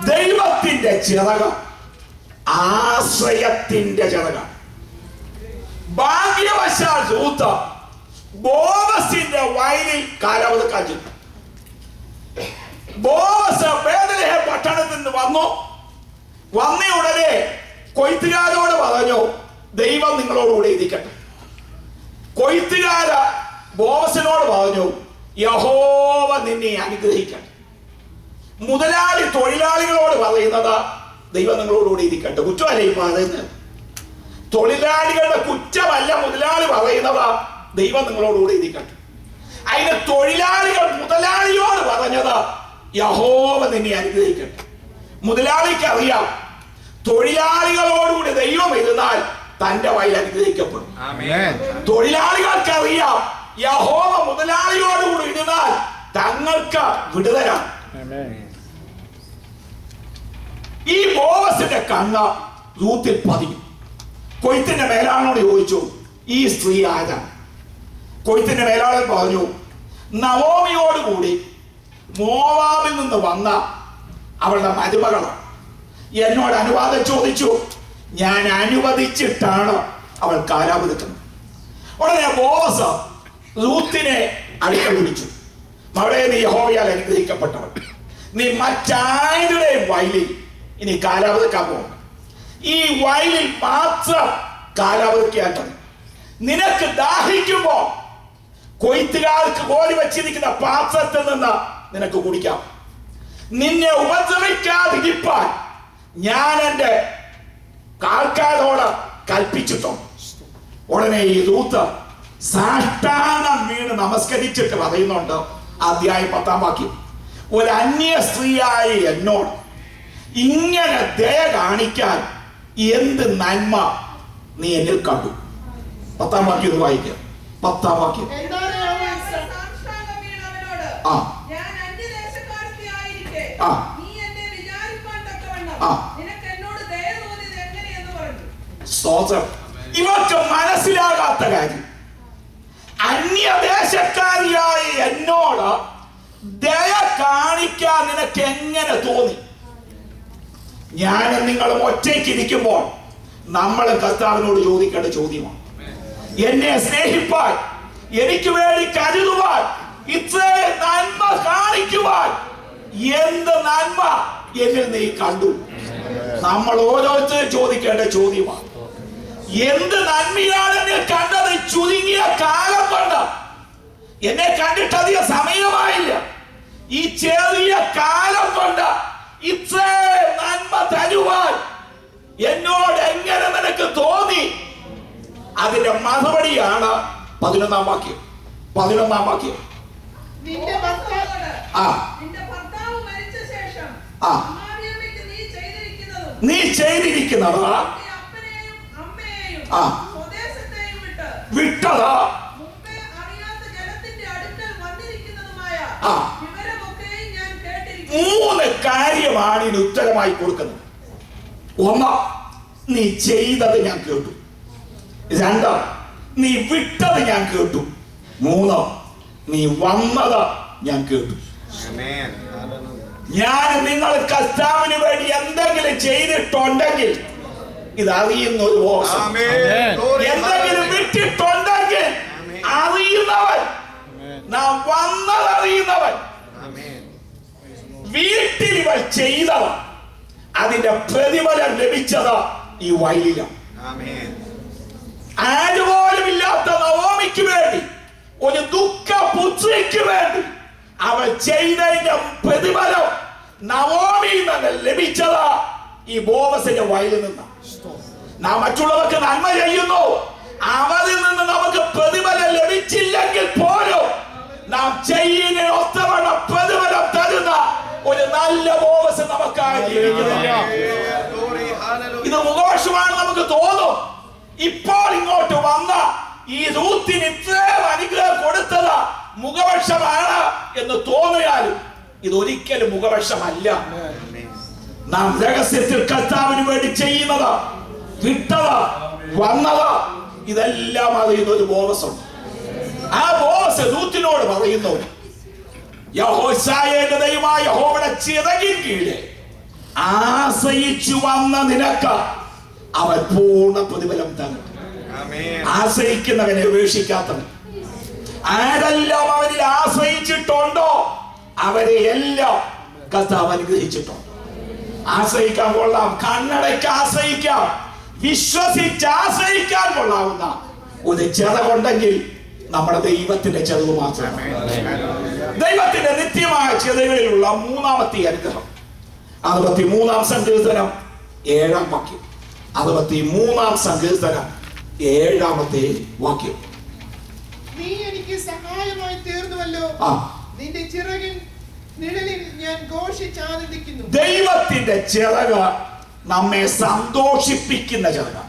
ദൈവത്തിന്റെ ചിറക ആശ്രയത്തിന്റെ ചിറക. ഭാഗ്യവശാൽ റൂത്ത് ബോവസിന്റെ വയലിൽ കാലാവധി കാച്ചു. ബോവസ് ബേത്ലഹേം പട്ടണത്തിൽ നിന്ന് വന്ന ഉടനെ കൊയ്ത്തുകാരോട് പറഞ്ഞു, ദൈവം നിങ്ങളോടുകൂടെ ഇരിക്കട്ടെ. കൊയ്ത്തുകാര ബോവസിനോട് പറഞ്ഞു, യഹോവ നിന്നെ അനുഗ്രഹിക്കട്ടെ. മുതലാളി തൊഴിലാളികളോട് പറയുന്നത്, ദൈവം നിങ്ങളോടുകൂടി ഇരിക്കട്ടെ. കുറ്റമല്ല ഈ പറയുന്നത്. തൊഴിലാളികളുടെ കുറ്റമല്ല മുതലാളി പറയുന്നത്, ദൈവം നിങ്ങളോടുകൂടി ഇരിക്കട്ടെ. അതിന് തൊഴിലാളികൾ മുതലാളിയോട് പറഞ്ഞത്, യഹോവ നിന്നെ അനുഗ്രഹിക്കട്ടെ. മുതലാളിക്ക് അറിയാം, തൊഴിലാളികളോടുകൂടി ദൈവം ഇരുന്നാൽ തന്റെ വയൽ അനുഗ്രഹിക്കപ്പെടും. തൊഴിലാളികൾക്കറിയാം, യഹോവ മുതലാളിയോടുകൂടി ഇരുന്നാൽ തങ്ങൾക്ക് വിടുതലാണ്. ഈ ബോവസിന്റെ കണ്ണ് റൂത്തിൽ പതിയും. കൊയ്ത്തിന്റെ മേലാളനോട് ചോദിച്ചു, ഈ സ്ത്രീ ആരാണ്? കൊയ്ത്തിന്റെ മേലാളൻ പറഞ്ഞു, നവോമിയോടുകൂടി മോവാബിൽ നിന്ന് വന്ന അവളുടെ മരുമകളാണ്. എന്നോട് അനുവാദം ചോദിച്ചു, ഞാൻ അനുവദിച്ചിട്ടാണ് അവൾ കാലാവധിക്കുന്നത്. ഉടനെ ബോവസ് റൂത്തിനെ അടുക്ക വിളിച്ചു, മകളെ, നീ യഹോവയാൽ അനുഗ്രഹിക്കപ്പെട്ടവൾ. നീ മറ്റാരുടെയും വയലിൽ ഇനി കാലാവധിക്കാൻ പോകണം. ഈ വയലിൽ മാത്രം കാലാവധിക്കാട്ടത്. നിനക്ക് ദാഹിക്കുമ്പോ കൊയ്ത്തുകാർക്ക് കോരി വെച്ചിരിക്കുന്ന പാത്രത്തിൽ നിന്ന് നിനക്ക് കുടിക്കാം. നിന്നെ ഉപദ്രവിക്കാതിരിപ്പാൻ ഞാൻ എൻ്റെ ആൾക്കാരോട് കൽപ്പിച്ചിട്ടുണ്ട്. ഉടനെ ഈ റൂത്ത് സാഷ്ടാംഗം വീണ് നമസ്കരിച്ചിട്ട് പറയുന്നുണ്ട്, അധ്യായം 10-ാം വാക്യം, ഒരു അന്യ സ്ത്രീയായ എന്നോട് ഇങ്ങനെ ദയ കാണിക്കാൻ എന്ത് നന്മ നീ എന്നിൽ കണ്ടു. 10-ാം വാക്യം ഇത് വായിക്കാം. 10-ാം വാക്യം. ഇവർക്ക് മനസ്സിലാകാത്ത കാര്യം, അന്യദേശക്കാരിയായ എന്നോട് ദയ കാണിക്കാൻ നിനക്ക് എങ്ങനെ തോന്നി? ഞാനും നിങ്ങളും ഒറ്റയ്ക്ക് ഇരിക്കുമ്പോൾ നമ്മൾ കർത്താവിനോട് ചോദിക്കേണ്ട ചോദ്യമാണ്, എന്നെ സ്നേഹിപ്പാൻ, എനിക്ക് വേണ്ടി കരുതുവാൻ, ഇത്രയും നന്മ കാണിക്കുവാൻ എന്ത് നന്മ എന്നിൽ നീ കണ്ടു? നമ്മൾ ഓരോരുത്തരും ചോദിക്കേണ്ട ചോദ്യമാണ്, എന്ത് നന്മയാണ് എന്നെ കണ്ടത്? ചുരുങ്ങിയ കാലം കൊണ്ട് എന്നെ കണ്ടിട്ട് അധികം സമയമായില്ല. ഈ ചെറിയ കാലം കൊണ്ട് ഇത്രയും നന്മ തരുവാൻ എന്നോട് എങ്ങനെ നിനക്ക് തോന്നി? അതിന്റെ മറുപടിയാണ് 11-ാം വാക്യം. 11-ാം വാക്യം. നിന്റെ ഭർത്താവ് മരിച്ച ശേഷം നീ ചെയ്തിരിക്കുന്നത് വിട്ടത് മൂന്ന് കാര്യമാണ് ഇതിന് ഉത്തരമായി കൊടുക്കുന്നത്. ഒന്ന്, നീ ചെയ്തത് ഞാൻ കേട്ടു. 2, നീ വിട്ടത് ഞാൻ കേട്ടു. 3, നീ വന്നത് ഞാൻ കേട്ടു. ഞാൻ നിങ്ങൾ കർത്താവിന് വേണ്ടി എന്തെങ്കിലും ചെയ്തിട്ടുണ്ടെങ്കിൽ ഇത് അറിയുന്ന ഒരു മോശം. എന്തെങ്കിലും വിട്ടിട്ടുണ്ടെങ്കിൽ അറിയുന്നവൻ, നാം വന്നത് അറിയുന്നവൻ. വീട്ടിൽ ഇവർ ചെയ്തത് അതിന്റെ പ്രതിഫലം ലഭിച്ചത് ഈ വയലിലാണ്. ആരുപോലും ഇല്ലാത്ത നവോമിക്ക് വേണ്ടി, ഒരു ദുഃഖ പുത്രിക്ക് വേണ്ടി അവൾ ചെയ്തതിന്റെ പ്രതിഫലം നവോമിയിൽ നിന്ന് ലഭിച്ചത് ഈ ബോവസിന്റെ വയലിൽ നിന്നാണ്. നാം മറ്റുള്ളവർക്ക് നന്മ ചെയ്യുന്നു, അവരിൽ നിന്ന് നമുക്ക് പ്രതിഫലം ലഭിച്ചില്ലെങ്കിൽ പോലും നാം ചെയ്യുന്ന ഒത്തവണ പ്രതിഫലം തരുന്ന ഒരു നല്ല ബോവസ് നമുക്കായി ജീവിക്കുന്നു. ഇത് മുഖവർഷമാണ് നമുക്ക് തോന്നും. ഇപ്പോൾ ഇങ്ങോട്ട് വന്ന ഈ റൂത്തിന് ഇത്രയും അനുഗ്രഹം കൊടുത്തത് മുഖവർഷമാണ് എന്ന് തോന്നിയാലും ഇതൊരിക്കലും മുഖവർഷമല്ല. നാം രഹസ്യത്തിൽ കർത്താവിന് വേണ്ടി ചെയ്യുന്നത്, വിട്ടത്, വന്നത്, ഇതെല്ലാം അറിയുന്ന ഒരു ബോവസുണ്ട്. ആ ബോവസ് റൂത്തിനോട് പറയുന്നു, യഹോവയുടെ ദൈവമായ യഹോവയുടെ ചിറകിൻ കീഴിൽ ആശ്രയിച്ചു വന്ന നിനക്ക് അവൻ പൂർണ്ണ പ്രതിഫലം തരും. ആശ്രയിക്കുന്നവനെ ഉപേക്ഷിക്കാത്തവൻ. ആരെല്ലാം അവനിൽ ആശ്രയിച്ചിട്ടുണ്ടോ അവരെ എല്ലാം കർത്താവ് അനുഗ്രഹിച്ചിട്ടുണ്ട്. ആശ്രയിക്കാൻ കൊള്ളാം, കണ്ണടയ്ക്ക് ആശ്രയിക്കാം, വിശ്വസിച്ച് ആശ്രയിക്കാൻ കൊള്ളാവുന്ന ഒരു ചിറകുണ്ടെങ്കിൽ നമ്മുടെ ദൈവത്തിന്റെ ചിറക് മാത്രമാണ്. ദൈവത്തിന്റെ നിത്യമായ ചിറകളിലുള്ള മൂന്നാമത്തെ അനുഗ്രഹം 63-ാം സങ്കീർത്തനം 7-ാം വാക്യം. 63-ാം സങ്കീർത്തനം 7-ാമത്തെ വാക്യം. നീ എനിക്ക് സഹായമായി തീർന്നുവല്ലോ, നിന്റെ ചിറകിൻ നിഴലിൽ ഞാൻ ഘോഷിച്ചാനന്ദിക്കുന്നു. ദൈവത്തിന്റെ ചിറക് നമ്മെ സന്തോഷിപ്പിക്കുന്ന ചിറക്,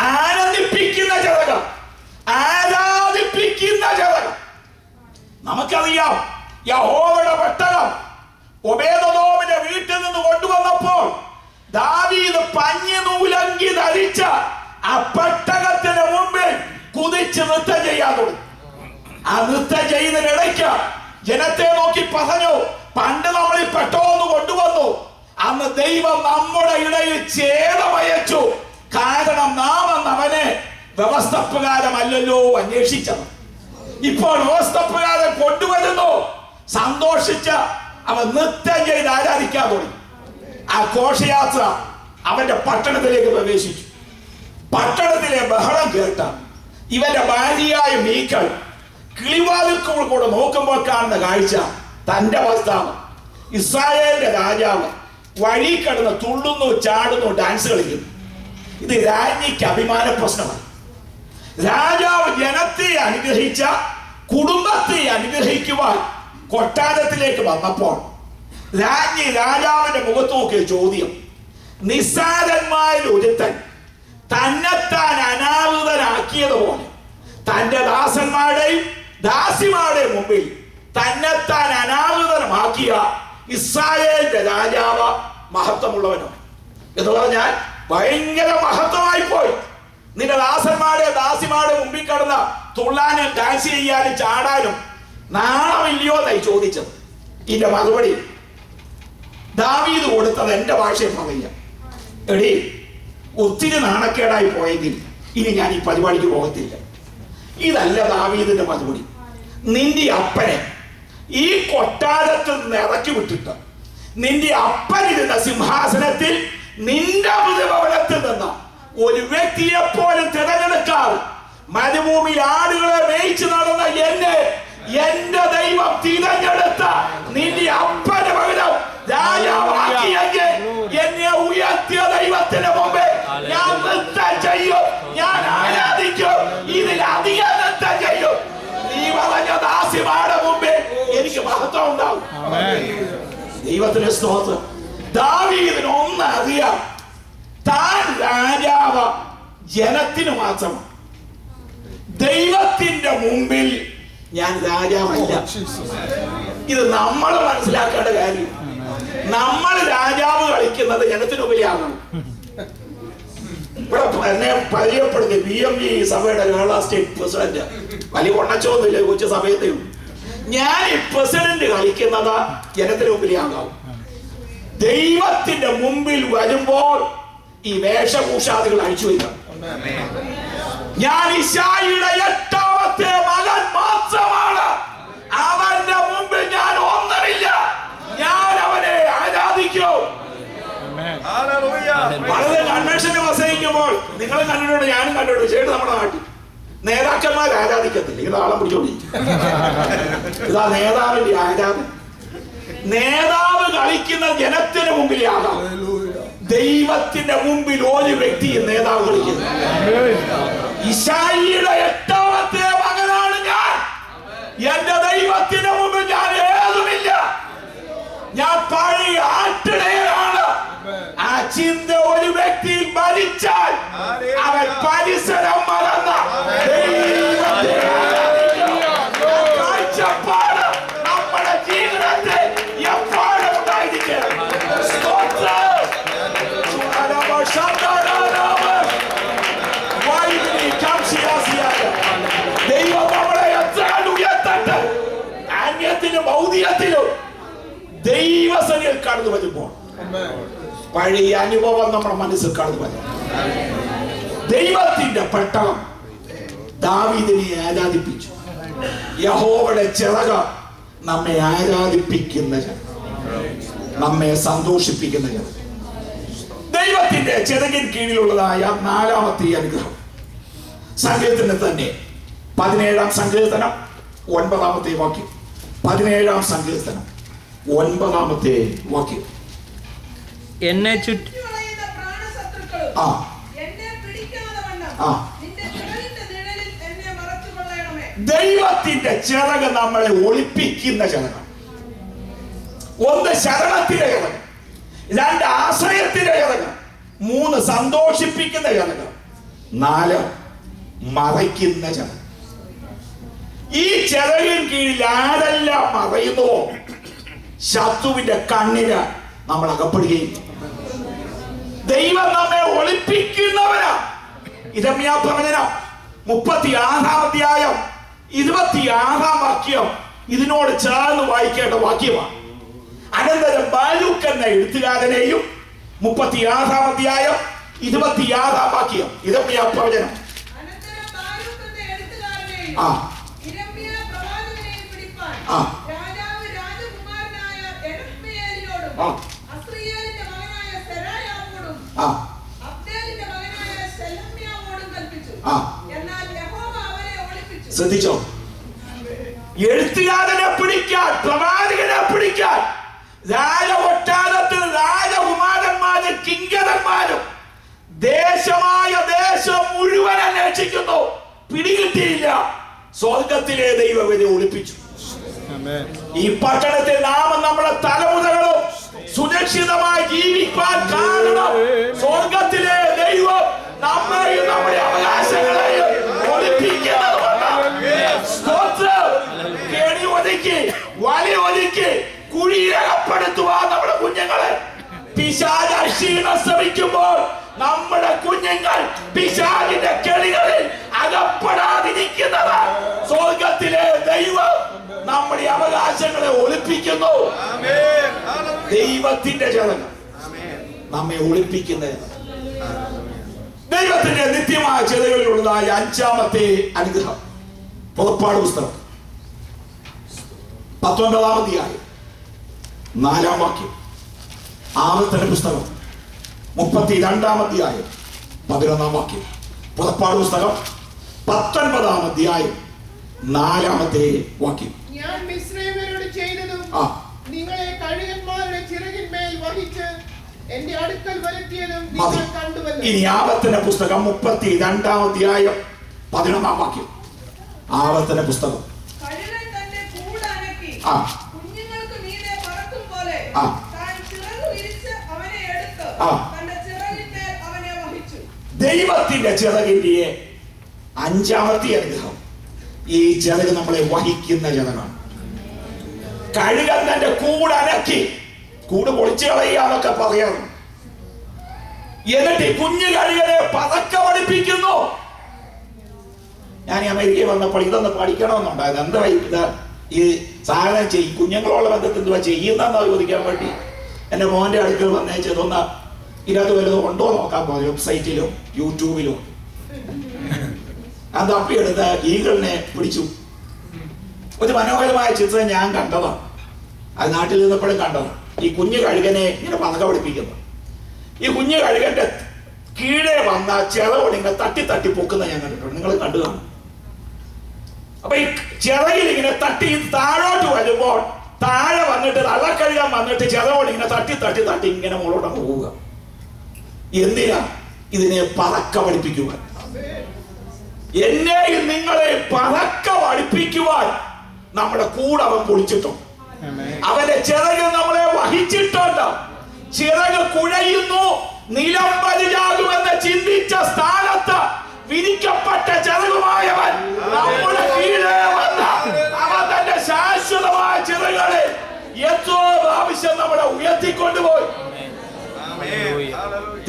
ആനന്ദിപ്പിക്കുന്ന ചിറക്, ആരാധിപ്പിക്കുന്ന ചിറക്. നമുക്കറിയാം, യഹോവയുടെ പെട്ടകം ഒബേദോമിന്റെ വീട്ടിൽ നിന്ന് കൊണ്ടുവന്നപ്പോൾ ദാവീദ് പഞ്ഞി നൂലങ്കി ധരിച്ച ആ പെട്ടകത്തിന് മുമ്പിൽ കുതിച്ച് നൃത്തം ചെയ്യാൻ തുടങ്ങി. ആ നൃത്തം ചെയ്യുന്നതിനിടയ്ക്ക് ജനത്തെ നോക്കി പറഞ്ഞു, പണ്ട് നമ്മൾ ഈ പെട്ടകം കൊണ്ടുവന്നു, അന്ന് ദൈവം നമ്മുടെ ഇടയിൽ ഛേദമയച്ചു. കാരണം നാം അന്ന് അവനെ വ്യവസ്ഥപ്രകാരമല്ലല്ലോ അന്വേഷിച്ചത്. ഇപ്പോൾ വ്യവസ്ഥപ്രകാരം കൊണ്ടുവരുന്നു. സന്തോഷിച്ച് അവൻ നൃത്തം ചെയ്ത് ആരാധിക്കാൻ തുടങ്ങി. ആ ഘോഷയാത്ര അവന്റെ പട്ടണത്തിലേക്ക് പ്രവേശിച്ചു. പട്ടണത്തിലെ ബഹളം കേട്ട ഇവന്റെ ഭാര്യയായ മീഖൾ കിളിവാതിൽക്കുമ്പോൾ കൂടെ നോക്കുമ്പോൾ കാണുന്ന കാഴ്ച, തന്റെ ഭർത്താവ് ഇസ്രായേലിന്റെ രാജാവ് വഴി കിടന്ന് തുള്ളുന്നു, ചാടുന്നു, ഡാൻസ് കളിക്കുന്നു. ഇത് രാജ്ഞിക്ക് അഭിമാന പ്രശ്നമാണ്. രാജാവ് ജനത്തെ അനുഗ്രഹിച്ച കുടുംബത്തെ അനുഗ്രഹിക്കുവാൻ കൊട്ടാരത്തിലേക്ക് വന്നപ്പോൾ രാജ്ഞി രാജാവിന്റെ മുഖത്ത് നോക്കിയ ചോദ്യം, നിസ്സാരന്മാരിൽ ഒരുത്തൻ തന്നെത്താൻ അനാവൃതനാക്കിയതുപോലെ തന്റെ ദാസന്മാരുടെയും ദാസിമാരുടെയും മുമ്പിൽ തന്നെത്താൻ അനാവൃതമാക്കിയ ഇസ്രായേലിന്റെ രാജാവ് മഹത്വമുള്ളവനോ എന്ന് പറഞ്ഞാൽ ഭയങ്കര മഹത്വമായി പോയി. നിന്റെ ദാസന്മാരുടെ ദാസിമാരുടെ മുമ്പിൽ കടന്ന് തുള്ളാനും ഡാൻസ് ചെയ്യാനും ചാടാനും നാണമില്ലയോ എന്നായി ചോദിച്ചത്. ഇതിന്റെ മറുപടി ദാവീദ് കൊടുത്തത് എന്റെ ഭാഷയിൽ പറയാം, എടി ഒത്തിരി നാണക്കേടായി പോയെങ്കിൽ ഇനി ഞാൻ ഈ പരിപാടിക്ക് പോകത്തില്ല. ഇതല്ല ദാവീദിന്റെ മറുപടി. നിന്റെ അപ്പനെ ഈ കൊട്ടാരത്തിൽ നിന്ന് ഇറക്കി വിട്ടിട്ട് നിന്റെ അപ്പനിരുന്ന സിംഹാസനത്തിൽ നിന്റെ ഭവനത്തിൽ നിന്ന് ഒരു വ്യക്തിയെ പോലും തിരഞ്ഞെടുക്കാതെ മരുഭൂമിയിൽ ആടുകളെ മേയിച്ചു നടന്ന എന്നെ എന്റെ ദൈവം തിരഞ്ഞെടുത്ത നിന്റെ അപ്പന്റെ പകരം രാജാവാക്കിയെങ്കിൽ എന്നെ ഉയർത്തിയ ദൈവത്തിന് മുമ്പേ ഞാൻ നൃത്തം ചെയ്യും, ഞാൻ ആരാധിക്കും, ഇതിലധികം നൃത്തം ചെയ്യും. നീ പറഞ്ഞ ദാസിമാരുടെ മുമ്പേ എനിക്ക് മഹത്വം ഉണ്ടാവും. ദൈവത്തിന് സ്തോത്രം. ദാവീദിന് ഒന്ന് അറിയാം, താൻ രാജാവ് ജനത്തിന് മാത്രമാണ്. ദൈവത്തിന്റെ മുമ്പിൽ ഞാൻ രാജാവല്ല. ഇത് നമ്മൾ മനസ്സിലാക്കേണ്ട കാര്യം. നമ്മൾ രാജാവ് കളിക്കുന്നത് ജനത്തിന് മുമ്പിലാകണം. ഇവിടെ എന്നെ പരിചയപ്പെടുത്തി BMG സഭയുടെ കേരള സ്റ്റേറ്റ് പ്രസിഡന്റ്, വലിയ കൊണ്ടച്ചോന്നില്ല, കൊച്ചു സമയത്തേ. ഞാൻ ഈ പ്രസിഡന്റ് കളിക്കുന്നത് ജനത്തിന് മുമ്പിലാകാവും. ദൈവത്തിന്റെ മുമ്പിൽ വരുമ്പോൾ ഈ വേഷഭൂഷാദികൾ അഴിച്ചു വയ്ക്കണം. ഞാൻ ഇശായിയുടെ 8ാമത്തെ മകൻ മാത്രമാണ്. അവന്റെ മുമ്പിൽ ഞാൻ ഒന്നറില്ല. ഞാൻ അവനെ ആരാധിക്കും. വളരെ കൺവെൻഷന് പ്രസംഗിക്കുമ്പോൾ നിങ്ങൾ കണ്ടിട്ടുണ്ട്, ഞാനും കണ്ടിട്ടുണ്ട്. ചേട്ടൻ നമ്മുടെ നാട്ടിൽ നേതാക്കന്മാർ ആരാധിക്കത്തില്ല. ഇത് ആളെ പിടിച്ചോളി. ഇതാ നേതാവിന്റെ ആരാധന. നേതാവ് കളിക്കുന്ന ജനത്തിന് മുമ്പിലാകാം. ദൈവത്തിന്റെ മുമ്പിൽ ഒരു വ്യക്തിയും നേതാവ് കളിക്കുന്നു. ഇശായിയുടെ 8ാമത്തെ മകനാണ് ഞാൻ. എന്റെ ദൈവത്തിന് മുമ്പ് ഞാൻ ഏതുമില്ല. ഞാൻ പഴയ ആട്ടിടയനാണ്. ആ ചിന്ത ഒരു വ്യക്തിയിൽ മരിച്ചാൽ അവൻ പരിസരം മറന്ന കാഴ്ചപ്പാട് നമ്മുടെ ജീവിതത്തെ എപ്പോഴും ഉണ്ടായിരിക്കും. ദൈവം നമ്മളെ എത്ര ഉയർത്തട്ടെ. ആന്യത്തിലും ഭൗതികത്തിലും ദൈവസന്നിധിയിൽ കടന്നു വരുമ്പോൾ പഴയ അനുഭവം നമ്മുടെ മനസ്സിൽ കടന്നു വരും. ദൈവത്തിന്റെ പെട്ടകം ദാവീദിനെ ആരാധിപ്പിച്ചു. യഹോവയുടെ ചിറക് നമ്മെ ആരാധിപ്പിക്കുന്ന ജനം, നമ്മെ സന്തോഷിപ്പിക്കുന്ന ജനം. ദൈവത്തിന്റെ ചിറകിൻ കീഴിലുള്ളതായ 4ാമത്തെ അനുഗ്രഹം സങ്കീർത്തനം തന്നെ 17-ാം സങ്കീർത്തനം 9-ാമത്തെ വാക്യം. 17-ാം സങ്കീർത്തനം 9-ാമത്തെ വാക്യം. എന്നെ ചുറ്റി ദൈവത്തിന്റെ ചിറക് നമ്മളെ ഒളിപ്പിക്കുന്ന ചിറക്. 1 ശരണത്തിന്റെ ചിറക്, 2 ആശ്രയത്തിന്റെ ചിറക്, 3 സന്തോഷിപ്പിക്കുന്ന ചിറക്, 4 മറയ്ക്കുന്ന ചിറക്. ഈ ചിറകിൻ കീഴിൽ ആരെല്ലാം മറയുന്നുവോ ശത്രുവിന്റെ കണ്ണിന് നമ്മൾ അകപ്പെടുകയും ദൈവം നമ്മെ ഒളിപ്പിക്കുന്നവരാ. ഇരമ്യാ പ്രവചനം 36-ാം അധ്യായം 26-ാം വാക്യം ഇതിനോട് ചേർന്ന് വായിക്കേണ്ട വാക്യമാണ്. അനന്തരം ബാരൂക്ക് എന്ന എഴുത്തുകാരനെയും 36-ാം അധ്യായം 26-ാം വാക്യം. ഇരമ്യാ പ്രവചനം ശ്രദ്ധിച്ചോ? എഴുത്തുകാരനെ പിടിക്കാൻ, പ്രവാചകനെ പിടിക്കാൻ രാജകൊട്ടാരത്തിൽ രാജകുമാരന്മാരും കിങ്കരന്മാരും ദേശമായ ദേശം മുഴുവൻ അന്വേഷിക്കുന്നു. പിടികിട്ടിയില്ല. സ്വർഗത്തിലെ ദൈവം ഇവരെ ഒളിപ്പിച്ചു. ഈ പട്ടണത്തിൽ നാം നമ്മുടെ തലമുറകളും സുരക്ഷിതമായി ജീവിക്കാൻ കാരണം സ്വർഗത്തിലെ ദൈവം നമ്മെയും നമ്മുടെ അവകാശങ്ങളെയും കെണി ഒതുക്കി, വലി ഒതുക്കി, കുഴിയിലകപ്പെടുത്തുവാൻ നമ്മുടെ കുഞ്ഞുങ്ങളെ പിശാച് ക്ഷീണം ശ്രമിക്കുമ്പോൾ നമ്മുടെ കുഞ്ഞുങ്ങൾ പിശാചിന്റെ കെണികളിൽ അകപ്പെടാതിരിക്കുന്നത് സ്വർഗത്തിലെ ദൈവം നമ്മുടെ അവകാശങ്ങളെ ഒളിപ്പിക്കുന്നു. ദൈവത്തിന്റെ ചിറക് നമ്മെ ഒളിപ്പിക്കുന്നത്. ദൈവത്തിന്റെ നിത്യമായ ചിറകളിലുള്ളതായ 5ാമത്തെ അനുഗ്രഹം പുറപ്പാട് പുസ്തകം 19-ാം അധ്യായം 4-ാം വാക്യം. ആവർത്തന പുസ്തകം 32-ാം അധ്യായം 11-ാം വാക്യം. പുറപ്പാട് പുസ്തകം 19-ാം അധ്യായം 4-ാമത്തെ വാക്യം. ഞാൻ മിസ്രയീമ്യരോട് ചെയ്തതും നിങ്ങളെ കഴുകന്മാരുടെ ചിറകിന്മേൽ വഹിച്ച് എന്റെ അടുക്കൽ വരുത്തിയതും നിങ്ങൾ കണ്ടുവല്ലോ. ഇനി ആവർത്തന പുസ്തകം 32-ാം അധ്യായം 11-ാം വാക്യം. ആവർത്തന പുസ്തകം കുഞ്ഞുങ്ങൾക്ക് മീതെ പറക്കും പോലെ താൻ ചിറക് വിരിച്ച് അവനെ എടുത്ത് തന്റെ ചിറകിന്മേൽ അവനെ വഹിച്ചു. ദൈവത്തിന്റെ ചിറകിന്റെ 5ാമത്തെ അനുഗ്രഹം ഈ ചിറക് നമ്മളെ വഹിക്കുന്ന ചിറകാണ്. കഴുകൻ തന്റെ കൂട് അനക്കി, കൂട് പൊളിച്ചു കളയാന്നൊക്കെ പറയാറ്. എന്നിട്ട് കുഞ്ഞു കഴുകനെ പതക്ക പഠിപ്പിക്കുന്നു. ഞാൻ ഈ അമേരിക്കയിൽ വന്നപ്പോൾ ഇതൊന്ന് പഠിക്കണമെന്നുണ്ടായിരുന്നു. എന്താ ഇത് ഈ സാധനം ചെയ്യും കുഞ്ഞുങ്ങളുള്ള ബന്ധത്തിൽ എന്തുവാ ചെയ്യുന്നതെന്ന് ചോദിക്കാൻ വേണ്ടി എന്റെ മോന്റെ അടുക്കൽ വന്നേച്ചതൊന്ന് ഇതിനകത്ത് വല്ലതും ഉണ്ടോ നോക്കാൻ പോകും. വെബ്സൈറ്റിലും യൂട്യൂബിലും അത് തപ്പിയെടുത്ത് ഈഗിളിനെ പിടിച്ചു. ഒരു മനോഹരമായ ചിത്രം ഞാൻ കണ്ടതാണ്. അത് നാട്ടിൽ നിന്നപ്പോഴും കണ്ടതാണ്. ഈ കുഞ്ഞു കഴുകനെ ഇങ്ങനെ പതക്ക പഠിപ്പിക്കുന്നു. ഈ കുഞ്ഞു കഴുകന്റെ കീഴെ വന്ന ചിറകോട് ഇങ്ങനെ തട്ടി തട്ടി പൊക്കുന്ന ഞാൻ കണ്ടിട്ടുണ്ട്. നിങ്ങൾ കണ്ടു കാണും. അപ്പൊ ഈ ചിറകിൽ ഇങ്ങനെ തട്ടി താഴോട്ട് വരുമ്പോൾ താഴെ വന്നിട്ട് തള്ളക്കഴുകാൻ വന്നിട്ട് ചിറകോട് ഇങ്ങനെ തട്ടി തട്ടി തട്ടി ഇങ്ങനെ മുകളോട്ടങ്ങ് പോവുക. എന്തിനാ? ഇതിനെ പറക്ക പഠിപ്പിക്കുവാൻ. എന്നെയും നിങ്ങളെ പതക്കെ പഠിപ്പിക്കുവാൻ നമ്മുടെ കൂടെ അവൻ പൊളിച്ചിട്ടുണ്ട്. അവന്റെ ചിറക് നമ്മളെ വഹിച്ചിട്ടുണ്ട്. ചിറക് കുഴയുന്നു, നിലം വലിയാകുമെന്ന് ചിന്തിച്ച സ്ഥാനത്ത് വിധിക്കപ്പെട്ട ചിറകുമായവൻ നമ്മുടെ കീഴേ വന്ന അവൻ തന്റെ ശാശ്വതമായ ചിറകുകളെ എത്രയോ പ്രാവശ്യം നമ്മളെ ഉയർത്തിക്കൊണ്ടുപോയി.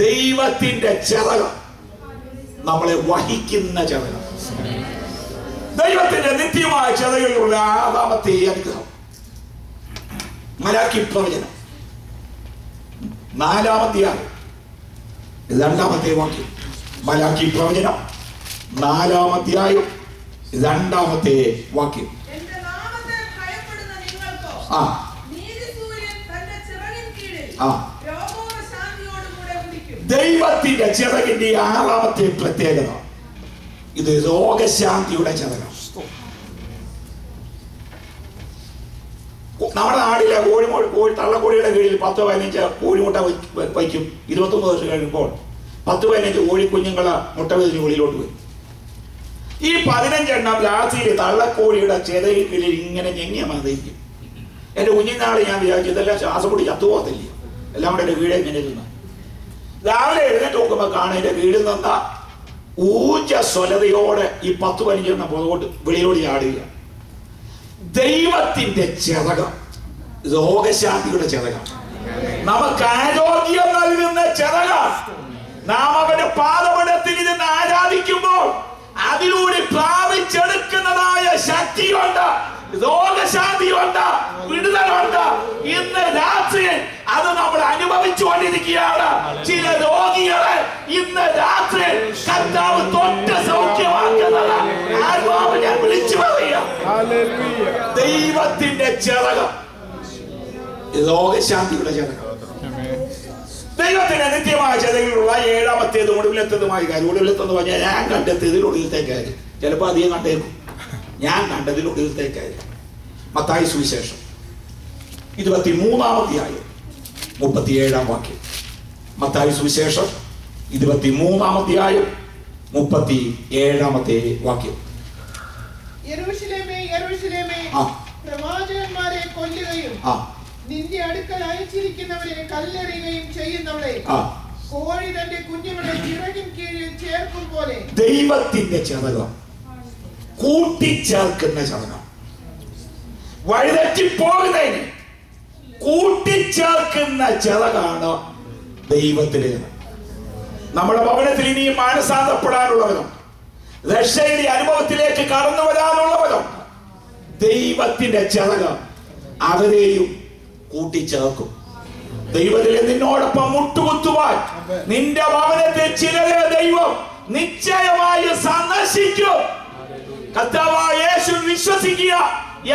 ദൈവത്തിന്റെ ചിറക് നമ്മളെ വഹിക്കുന്ന ചിറക്. ദൈവത്തിന്റെ നിത്യമായ ചിറകിലുള്ള ആറാമത്തെ അനുഗ്രഹം മലാക്കി പ്രവചനം 4-ാമധ്യായം 2-ാമത്തെ വാക്യം. മലാക്കി പ്രവചനം 4-ാമധ്യായം 2-ാമത്തെ വാക്യം. എന്റെ നാമത്തെ ഭയപ്പെടുന്ന നിങ്ങൾക്കോ നീതിസൂര്യൻ തന്റെ ചിറകിൻ കീഴിൽ രോഗശാന്തിയോടുകൂടെ ഉദിക്കും. ദൈവത്തിന്റെ ചിറകിന്റെ 6-ാമത്തെ പ്രത്യേകത ഇത് രോഗശാന്തിയുടെ ചിറകാണ്. നമ്മുടെ നാട്ടിലെ തള്ളക്കോഴിയുടെ കീഴിൽ 10-15 കോഴിമുട്ട വയ്ക്കും. 21 വർഷം കഴിയുമ്പോൾ 10-15 കോഴിക്കുഞ്ഞുങ്ങളെ മുട്ട വിരിഞ്ഞ് ഉള്ളിലോട്ട് വരും. ഈ 15 എണ്ണം ലാസ്റ്റിൽ തള്ളക്കോഴിയുടെ ചെതയിൽ കീഴിൽ ഇങ്ങനെ ഞെങ്ങിയ മതിരിക്കും. എന്റെ കുഞ്ഞിനാള് ഞാൻ വിചാരിച്ചു ഇതെല്ലാം ശ്വാസം കൂടി ചത്തുപോകത്തില്ല, എല്ലാം കൂടെ എന്റെ വീട് ഇങ്ങനെ ഇരുന്ന. രാവിലെ എഴുന്നേറ്റ് നോക്കുമ്പോ കാണാൻ എന്റെ വീടിൽ നിന്ന ഊർജ്ജസ്വലതയോടെ ഈ 10-15 എണ്ണം പുറകോട്ട് വെളിയിലോട് ചാടുക. ദൈവത്തിന്റെ ചിറക് രോഗശാന്തിയുടെ ചിറകാണ്. നമുക്ക് ആരോഗ്യം നൽകുന്ന ചിറകാണ്. നാം അവന്റെ പാദപീഠത്തിൽ ഇരുന്ന് ആരാധിക്കുമ്പോൾ അതിലൂടെ പ്രാപിച്ചെടുക്കുന്നതായ ശക്തിയുണ്ട്, രോഗശാന്തിയുണ്ട്, വിടുതലുണ്ട്. ഇന്ന് രാത്രി അത് നമ്മൾ അനുഭവിച്ചുകൊണ്ടിരിക്കുകയാണ്. ചില രോഗികളെ ഇന്ന് രാത്രി കർത്താവ് തൊട്ട് സൗഖ്യമാക്കുന്നത് ഞാൻ വിളിച്ചു പറയാം. ദൈവത്തിന്റെ ചിറക് രോഗശാന്തിയുടെ ചിറക്. ദൈവത്തിന്റെ നിത്യമായ ചിറകിലുള്ള 7-ാമത്തേതും ഒടുവിലെത്തതുമായ കാര്യം. ഒടുവിലെത്തെന്ന് പറഞ്ഞാൽ ഞാൻ കണ്ടെത്തിയതിൽ ഒടുവിലത്തേക്കാര്യം. ചിലപ്പോൾ അധികം കണ്ടേക്കും. ഞാൻ കണ്ടതിൽ ഒടുവിലത്തേക്കാര്യം. മത്തായി സുവിശേഷം 23-ാമധ്യായം 37-ാം വാക്യം. മത്തായി സുവിശേഷം 23-ാമധ്യായം 37-ാമത്തെ വാക്യം. യെരൂശലേമേ, യെരൂശലേമേ, പ്രവാചകന്മാരെ കൊല്ലുകയും നിന്റെ അടുക്കൽ അയച്ചിരിക്കുന്നവരെ കല്ലെറിയുകയും ചെയ്യുന്നവളെ, കോഴി തന്റെ കുഞ്ഞുങ്ങളെ ചിറകിൻ കീഴിൽ ചേർക്കും പോലെ. ദൈവത്തിന്റെ ചിറക് കൂട്ടിച്ചേർക്കുന്ന ചിറക്. വഴിതെറ്റിപ്പോകുന്നതിന് കൂട്ടിച്ചേർക്കുന്ന ചിറകാണ് ദൈവത്തിന്റെ ചിറക്. നമ്മുടെ ഭവനത്തിൽ ഇനിയും മാനസാന്തപ്പെടാനുള്ളവരും രക്ഷയുടെ അനുഭവത്തിലേക്ക് കടന്നു വരാനുള്ളവരും ദൈവത്തിന്റെ ചിറക് അവരെയും കൂട്ടിച്ചേർക്കും. ദൈവത്തിലെ നിന്നോടൊപ്പം മുട്ടുകുത്തുവാൻ നിന്റെ ഭവനത്തെ ചിലരെ ദൈവം നിശ്ചയമായി സന്ദർശിക്കും. കർത്താവായ യേശു വിശ്വസിക്കുക,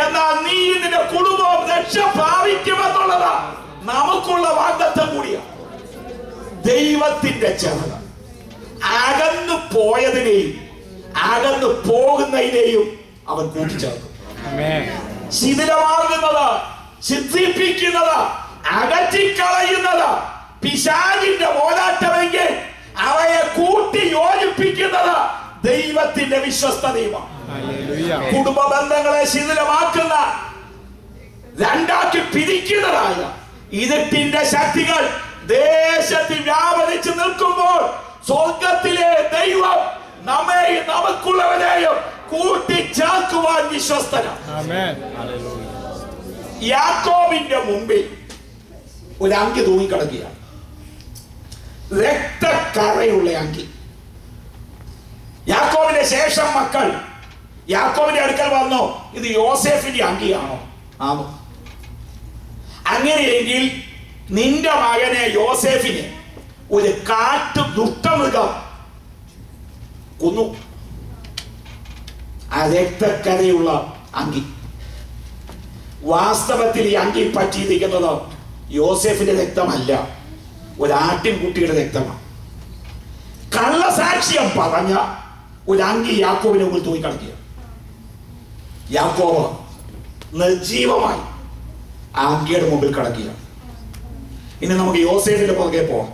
എന്നാൽ നീ നിന്റെ കുടുംബം രക്ഷ പ്രാപിക്കുമെന്നുള്ളത് നമുക്കുള്ള വാഗ്ദത്തം കൂടിയാണ്. ദൈവത്തിന്റെ ചിറക് അകന്നു പോയതിനെയും അകന്നു പോകുന്നതിനെയും അവൻ കൂട്ടിച്ചേർക്കും. ശിഥിലമാകുന്നത്, ചിത്രിപ്പിക്കുന്നത്, അകറ്റിക്കളയുന്നത് പിശാചിന്റെ പോരാട്ടമെങ്കിൽ അവയെ കൂട്ടി യോജിപ്പിക്കുന്നത് ദൈവത്തിന്റെ വിശ്വസ്തതയുമാണ്. കുടുംബ ബന്ധങ്ങളെ ശിഥിലമാക്കുന്ന, രണ്ടാക്കി പിരിക്കുന്നതായ ഇരുട്ടിന്റെ ശക്തികൾ ദേശത്തിൽ വ്യാപരിച്ചു നിൽക്കുമ്പോൾ സ്വർഗത്തിലെ ദൈവം നമ്മെയും നമുക്കുള്ളവരെയും കൂട്ടിച്ചേർക്കുവാൻ വിശ്വസ്തനാണ്. യാക്കോബിന്റെ മുമ്പിൽ ഒരു അങ്കി തൂങ്ങിക്കിടക്കുകയാണ്, രക്തക്കറയുള്ള അങ്കി. യാക്കോബിന്റെ ശേഷം മക്കൾ യാക്കോബിന്റെ അടുക്കൽ വന്നു, ഇത് യോസേഫിന്റെ അങ്കിയാണോ? ആണോ? അങ്ങനെയെങ്കിൽ നിന്റെ മകനെ യോസേഫിനെ ഒരു കാട്ടു ദുഷ്ടമൃഗം കൊന്നു. ആ രക്തക്കരയുള്ള അങ്കി. വാസ്തവത്തിൽ ഈ അങ്കി പറ്റിയിരിക്കുന്നത് യോസേഫിന്റെ രക്തമല്ല, ഒരു ആട്ടിൻകുട്ടിയുടെ രക്തമാണ്. കള്ളസാക്ഷ്യം പറഞ്ഞ ഒരു അങ്കി യാക്കോബിനെ മുമ്പിൽ തൂങ്ങിക്കിടക്കുക. യാക്കോബ് നിർജീവമായി ആ അങ്കിയുടെ മുമ്പിൽ കിടക്കുക. ഇനി നമുക്ക് യോസേഫിന്റെ പുറകെ പോകാം.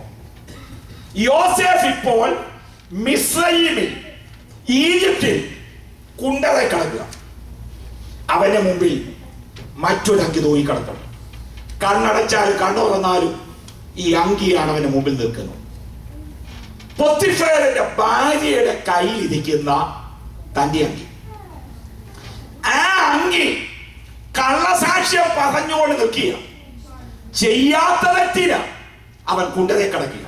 യോസേഫ് ഇപ്പോൾ മിസ്രയീമിൽ ഈജിപ്തിൽ കുണ്ടറെ കിടക്കുക, അവന്റെ മുമ്പിൽ മറ്റൊരു അങ്കി തൂങ്ങി കിടക്കണം. കണ്ണടച്ചാലും കണ്ണുറന്നാലും ഈ അങ്കിയാണ് അവന്റെ മുമ്പിൽ നിൽക്കുന്നത്. പൊത്തിഫേറിന്റെ ഭാര്യയുടെ കയ്യിൽ ഇരിക്കുന്ന തന്റെ അങ്കി, ആ അങ്കി കള്ളസാക്ഷ്യം പറഞ്ഞുകൊണ്ട് നിൽക്കുക. ചെയ്യാത്ത തെറ്റിന് അവൻ കുണ്ടറെ കിടക്കുക.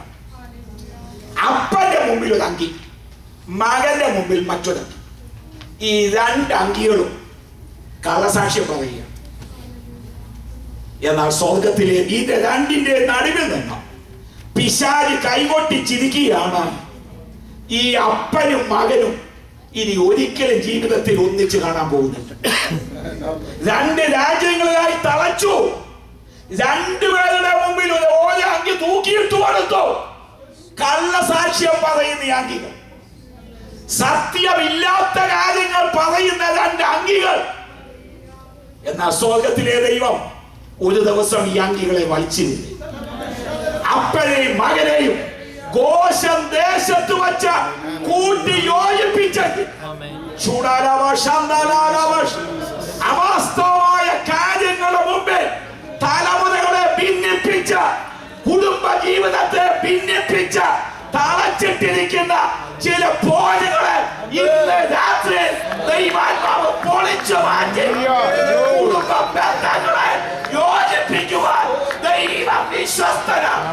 അപ്പന്റെ മുമ്പിൽ ഒരു അങ്കി, മകന്റെ മുമ്പിൽ മറ്റൊരങ്കി. ഈ രണ്ട് അങ്കികളും കള്ളസാക്ഷ്യം പറയുക. എന്നാൽ സ്വർഗത്തിലെ ഈ രണ്ടിന്റെ നടുവിൽ നിന്ന് പിശാച് കൈകൊട്ടി ചിരിക്കുകയാണ്. ഈ അപ്പനും മകനും ഇനി ഒരിക്കലും ജീവിതത്തിൽ ഒന്നിച്ച് കാണാൻ പോകുന്നുണ്ട്. രണ്ട് രാജ്യങ്ങളിലായി തളച്ചു. രണ്ടുപേരുടെ മുമ്പിൽ ഒരു ഓല അങ്കി തൂക്കിയിട്ട് കൊടുത്തു. കള്ളസാക്ഷ്യം പറയുന്ന അങ്കികൾ, സത്യമില്ലാത്ത കാര്യങ്ങൾ പറയുന്ന രണ്ട് അങ്കികൾ. എന്നാൽ സ്വർഗത്തിലെ ദൈവം ഒരു ദിവസം ഈ അങ്കികളെ വലിച്ചിരുന്നു. അപ്പനെയും മകനെയും ഗോശൻ ദേശത്ത് വച്ച കൂട്ടി യോജിപ്പിച്ചെങ്കിൽ അവാസ്തവമായ കാര്യങ്ങളുടെ മുമ്പിൽ തലമുറകളെ ഭിന്നിപ്പിച്ച, കുടുംബ ജീവിതത്തെ ഭിന്നിപ്പിച്ച, തളച്ചിട്ടിരിക്കുന്ന ചില പോരുകളെ ഇന്ന് രാത്രി ദൈവാത്മാവ് പൊളിച്ചു മാറ്റി കുടുംബ ബന്ധങ്ങളെ യോജിപ്പിക്കുവാൻ ദൈവം വിശ്വസ്തനാണ്.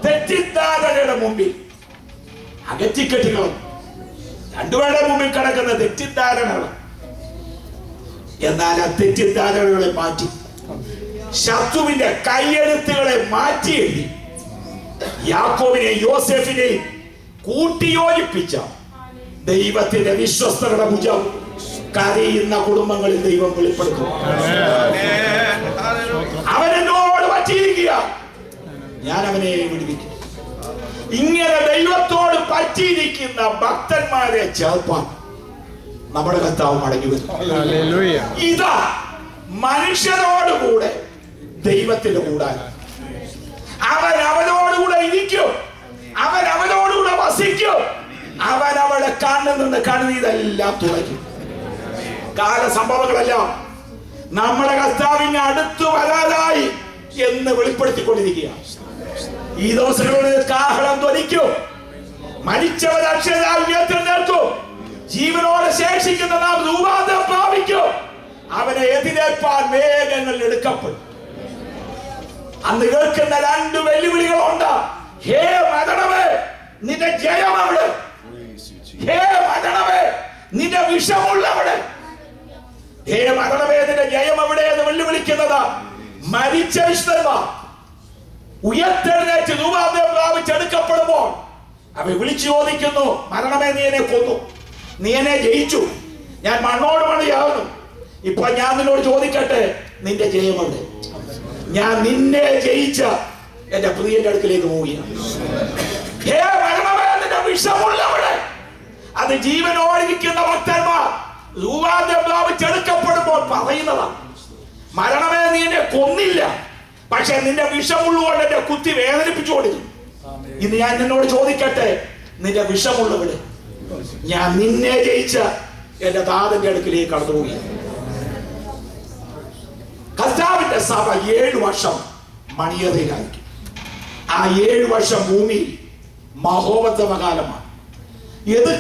തെറ്റിദ്ധാരണയുടെ മുമ്പിൽ അകറ്റിക്കെട്ടികളും രണ്ടുപേരുടെ മുമ്പിൽ കിടക്കുന്ന തെറ്റിദ്ധാരണകൾ. എന്നാൽ ആ തെറ്റിദ്ധാരണകളെ മാറ്റി ശത്രുവിന്റെ കൈയെഴുത്തുകളെ മാറ്റി എഴുതി യാക്കോബിനെയും യോസേഫിനെയും കൂട്ടിയോജിപ്പിച്ച ദൈവത്തിന്റെ വിശ്വസ്തരുടെ ഭുജം കരയുന്ന കുടുംബങ്ങളിൽ ദൈവം വെളിപ്പെടുത്തും. അവനെന്നോട് പറ്റിയിരിക്കുക, ഞാൻ അവനെ വിടുവിക്കും. ഇങ്ങനെ ദൈവത്തോട് പറ്റിയിരിക്കുന്ന ഭക്തന്മാരെ ചേർപ്പാൻ നമ്മുടെ കർത്താവ് മടങ്ങി വരും. ഇതാ മനുഷ്യരോടുകൂടെ ദൈവത്തിന്റെ കൂടാരം. അവൻ അവനോടുകൂടെ ഇരിക്കും, അവൻ അവനോടുകൂടെ വസിക്കും, അവൻ അവളെ കണ്ണിൽ നിന്ന് കണ്ണീരെല്ലാം തുടയ്ക്കും. കാലസംഭവങ്ങളെല്ലാം നമ്മുടെ കർത്താവിന് അടുത്തു വരാനായി എന്ന് വെളിപ്പെടുത്തിക്കൊണ്ടിരിക്കുക. ഈ ദിവസങ്ങളിൽ കാഹളം ധ്വനിക്കും, മരിച്ചവർ അക്ഷരാൽ ഉയർത്തെഴുന്നേൽക്കും, ജീവനോടെ ശേഷിക്കുന്ന നാം രൂപാന്തരം പ്രാപിക്കും. അവനെ എതിരേൽപ്പാൻ മേഘങ്ങളിൽ എടുക്കപ്പെടും. അന്ന് കേൾക്കുന്ന രണ്ട് വെല്ലുവിളികളുണ്ട്. ഹേ മരണമേ, നിന്റെ ജയം അവിടെ. ഹേ മരണമേ, നിന്റെ വിഷമുള്ളവിടെ. ഹേ മരണമേ, നിന്റെ ജയം എവിടെ എന്ന് വെല്ലുവിളിക്കുന്നത് മരിച്ച വിശുദ്ധന്മാർ ഉയർത്തെഴുന്നേറ്റ് രൂപാന്തരം പ്രാപിച്ചെടുക്കപ്പെടുമ്പോൾ അവൻ വിളിച്ചു ചോദിക്കുന്നു, മരണമേ, നീ എന്നെ കൊന്നു, നീ എന്നെ ജയിച്ചു, ഞാൻ മണ്ണോട് മണിയാവുന്നു. ഇപ്പൊ ഞാൻ നിന്നോട് ചോദിക്കട്ടെ, നിന്റെ ജയം എവിടെ? ഞാൻ നിന്നെ ജയിച്ച എന്റെ പ്രിയന്റെ അടുക്കിലേക്ക് പോവുകയാണ്. ഹേ മരണമേ, നിന്റെ വിഷമുള്ളവിടെ. അത് ജീവനോടിരിക്കുന്ന ഭക്തന്മാർ രൂപാന്തരം പ്രാപിച്ചെടുക്കപ്പെടുമ്പോൾ പറയുന്നതാണ്. മരണമേ, നീ എന്നെ കൊന്നില്ല, പക്ഷെ നിന്റെ വിഷമുള്ളുകൊണ്ട് എന്നെ കുത്തി വേദനിപ്പിച്ചുകൊണ്ടിരുന്നു. ഇന്ന് ഞാൻ നിന്നോട് ചോദിക്കട്ടെ, നിന്റെ വിഷമുള്ളവിടെ? ഞാൻ നിന്നെ ജയിച്ച എന്റെ താതന്റെ അടുക്കിലേക്ക് കടന്നു പോവുകയാണ്. കർത്താവിന്റെ സഭ 7 വർഷം മണിയറയിലായിരിക്കും. ആ 7 വർഷം ഭൂമി മഹോപദ്രവകാലമാണ്.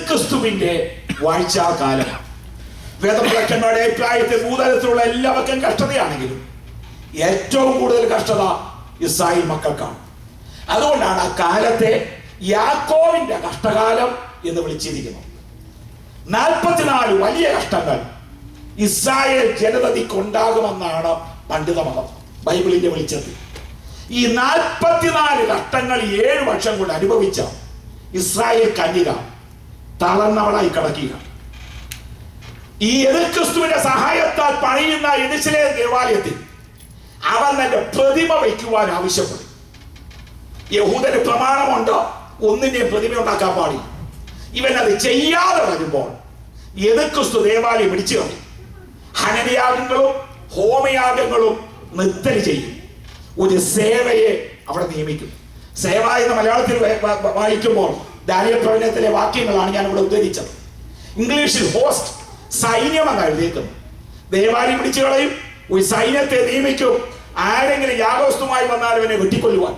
ക്രിസ്തുവിന്റെ വാഴ്ചാകാലമാണ്. വേദപുരക്കന്മാരുടെ അഭിപ്രായത്തിൽ ഭൂതലത്തിലുള്ള എല്ലാവർക്കും കഷ്ടതയാണെങ്കിലും ഏറ്റവും കൂടുതൽ കഷ്ടത ഇസ്രായേൽ മക്കൾക്കാണ്. അതുകൊണ്ടാണ് ആ കാലത്തെ യാക്കോബിന്റെ കഷ്ടകാലം എന്ന് വിളിച്ചിരിക്കുന്നത്. 44 വലിയ കഷ്ടങ്ങൾ ഇസ്രായേൽ ജനതയ്ക്ക് ഉണ്ടാകുമെന്നാണ് പണ്ഡിതമതം ബൈബിളിന്റെ വെളിച്ചത്തിൽ. ഈ 44 കഷ്ടങ്ങൾ 7 വർഷം കൊണ്ട് അനുഭവിച്ച ഇസ്രായേൽ കന്യക തളർന്നവളായി കിടക്കുക. ഈ ക്രിസ്തുവിന്റെ സഹായത്താൽ പണിയുന്ന യെരൂശലേം ദേവാലയത്തിൽ അവൻ തന്റെ പ്രതിമ വയ്ക്കുവാൻ ആവശ്യപ്പെടും. യഹൂദന് പ്രമാണമുണ്ട്, ഒന്നിന്റെയും പ്രതിമ ഉണ്ടാക്കാൻ പാടില്ല. ഇവൻ അത് ചെയ്യാതെ വരുമ്പോൾ ക്രിസ്തു ദേവാലയം ഇടിച്ചു കളയും. ഹനനയാഗങ്ങളും ഹോമയാഗങ്ങളും നിർത്തല് ചെയ്യും. ഒരു സേവയെ അവിടെ നിയമിക്കും. സേവ എന്ന മലയാളത്തിൽ വായിക്കുമ്പോൾ ദാനിയേൽ പ്രവചനത്തിലെ വാക്യങ്ങളാണ് ഞാൻ ഇവിടെ ഉദ്ധരിച്ചത്. ഇംഗ്ലീഷിൽ ഹോസ്റ്റ്, സൈന്യമെന്ന് എഴുതിയിരിക്കുന്നു. ദേവാലയം പിടിച്ചു കളയും, ഒരു സൈന്യത്തെ നിയമിക്കും, ആരെങ്കിലും യാഗവസ്തുമായി വന്നാൽ ഇവനെ വെട്ടിക്കൊല്ലുവാൻ.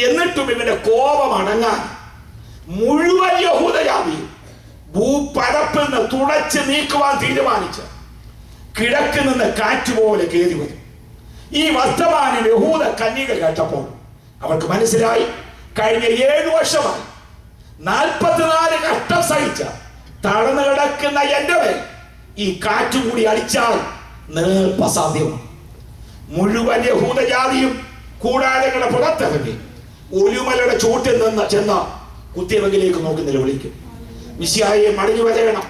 എന്നിട്ടും ഇവന്റെ കോപം അടങ്ങാൻ മുഴുവൻ യഹൂദജാതിയും ഭൂപരപ്പിൽ നിന്ന് തുടച്ച് നീക്കുവാൻ തീരുമാനിച്ച് കിഴക്ക് നിന്ന് കാറ്റുപോലെ കയറി വരും. ഈ വർത്തമാനം യഹൂദ കന്യക കേട്ടപ്പോൾ അവർക്ക് മനസ്സിലായി, കഴിഞ്ഞ 7 വർഷമായി 44 കഷ്ടം സഹിച്ച തളർന്നു കിടക്കുന്ന എന്റെ മേൽ ഈ കാറ്റ് കൂടി അടിച്ചാൽ നിൽപ്പ് അസാധ്യമാണ്. മുഴുവൻ യഹൂദജാതിയും കൂടാരങ്ങളുടെ പുറത്തിറങ്ങി ഒലിവുമലയുടെ ചോട്ടിൽ നിന്ന് ചെന്ന കുത്തിയവങ്കിലേക്ക് നോക്കി നിലവിളിക്കും, മിശിഹായെ മടങ്ങി വരേണം,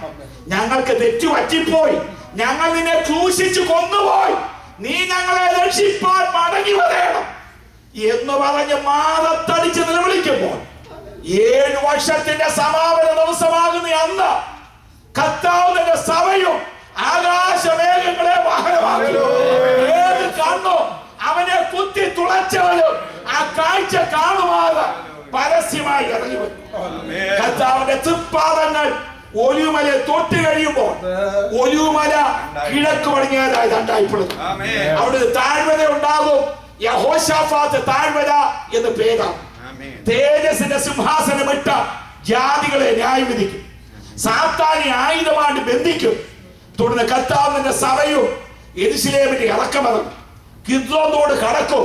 ഞങ്ങൾക്ക് തെറ്റു പറ്റിപ്പോയി, ഞങ്ങൾ നിന്നെ ക്രൂശിച്ചു കൊന്നുപോയി, നീ ഞങ്ങളെ രക്ഷിപ്പാൻ മടങ്ങി വരേണം എന്ന് പറഞ്ഞ് മാതത്തടിച്ച് നിലവിളിക്കുമ്പോൾ 7 വർഷത്തിന്റെ സമാപന ദിവസമാകുന്ന അന്ന് കർത്താവിന്റെ സഭയും ആകാശമേഘങ്ങളെ വാഹനമാക്കി. ഏത് കണ്ണോ അവനെ കുത്തി തുളച്ചവരും ആ കാഴ്ച കാണുമാറ് പരസ്യമായി ഇറങ്ങി വന്നു. കർത്താവിന്റെ തൃപ്പാദങ്ങൾ ഒലിവുമലയെ തൊട്ട് കഴിയുമ്പോൾ ഒലിവുമല കിഴക്ക് പടിഞ്ഞാറായി രണ്ടായിപ്പെടുന്നു. അവിടെ താഴ്വര ഉണ്ടാകും. യഹോശാഫാത്ത് താഴ്വര എന്ന് പേരാണ്. തേജസ്സിന്റെ സിംഹാസനം ഇട്ട ജാതികളെ ന്യായം വിധിക്കും, സാത്താനെ ആയുധമായിട്ട് ബന്ധിക്കും. തുടർന്ന് കർത്താവിന്റെ സഭയും യെരൂശലേമിന്റെ ഇറക്കമതം കിദ്രോനോട് കടക്കും.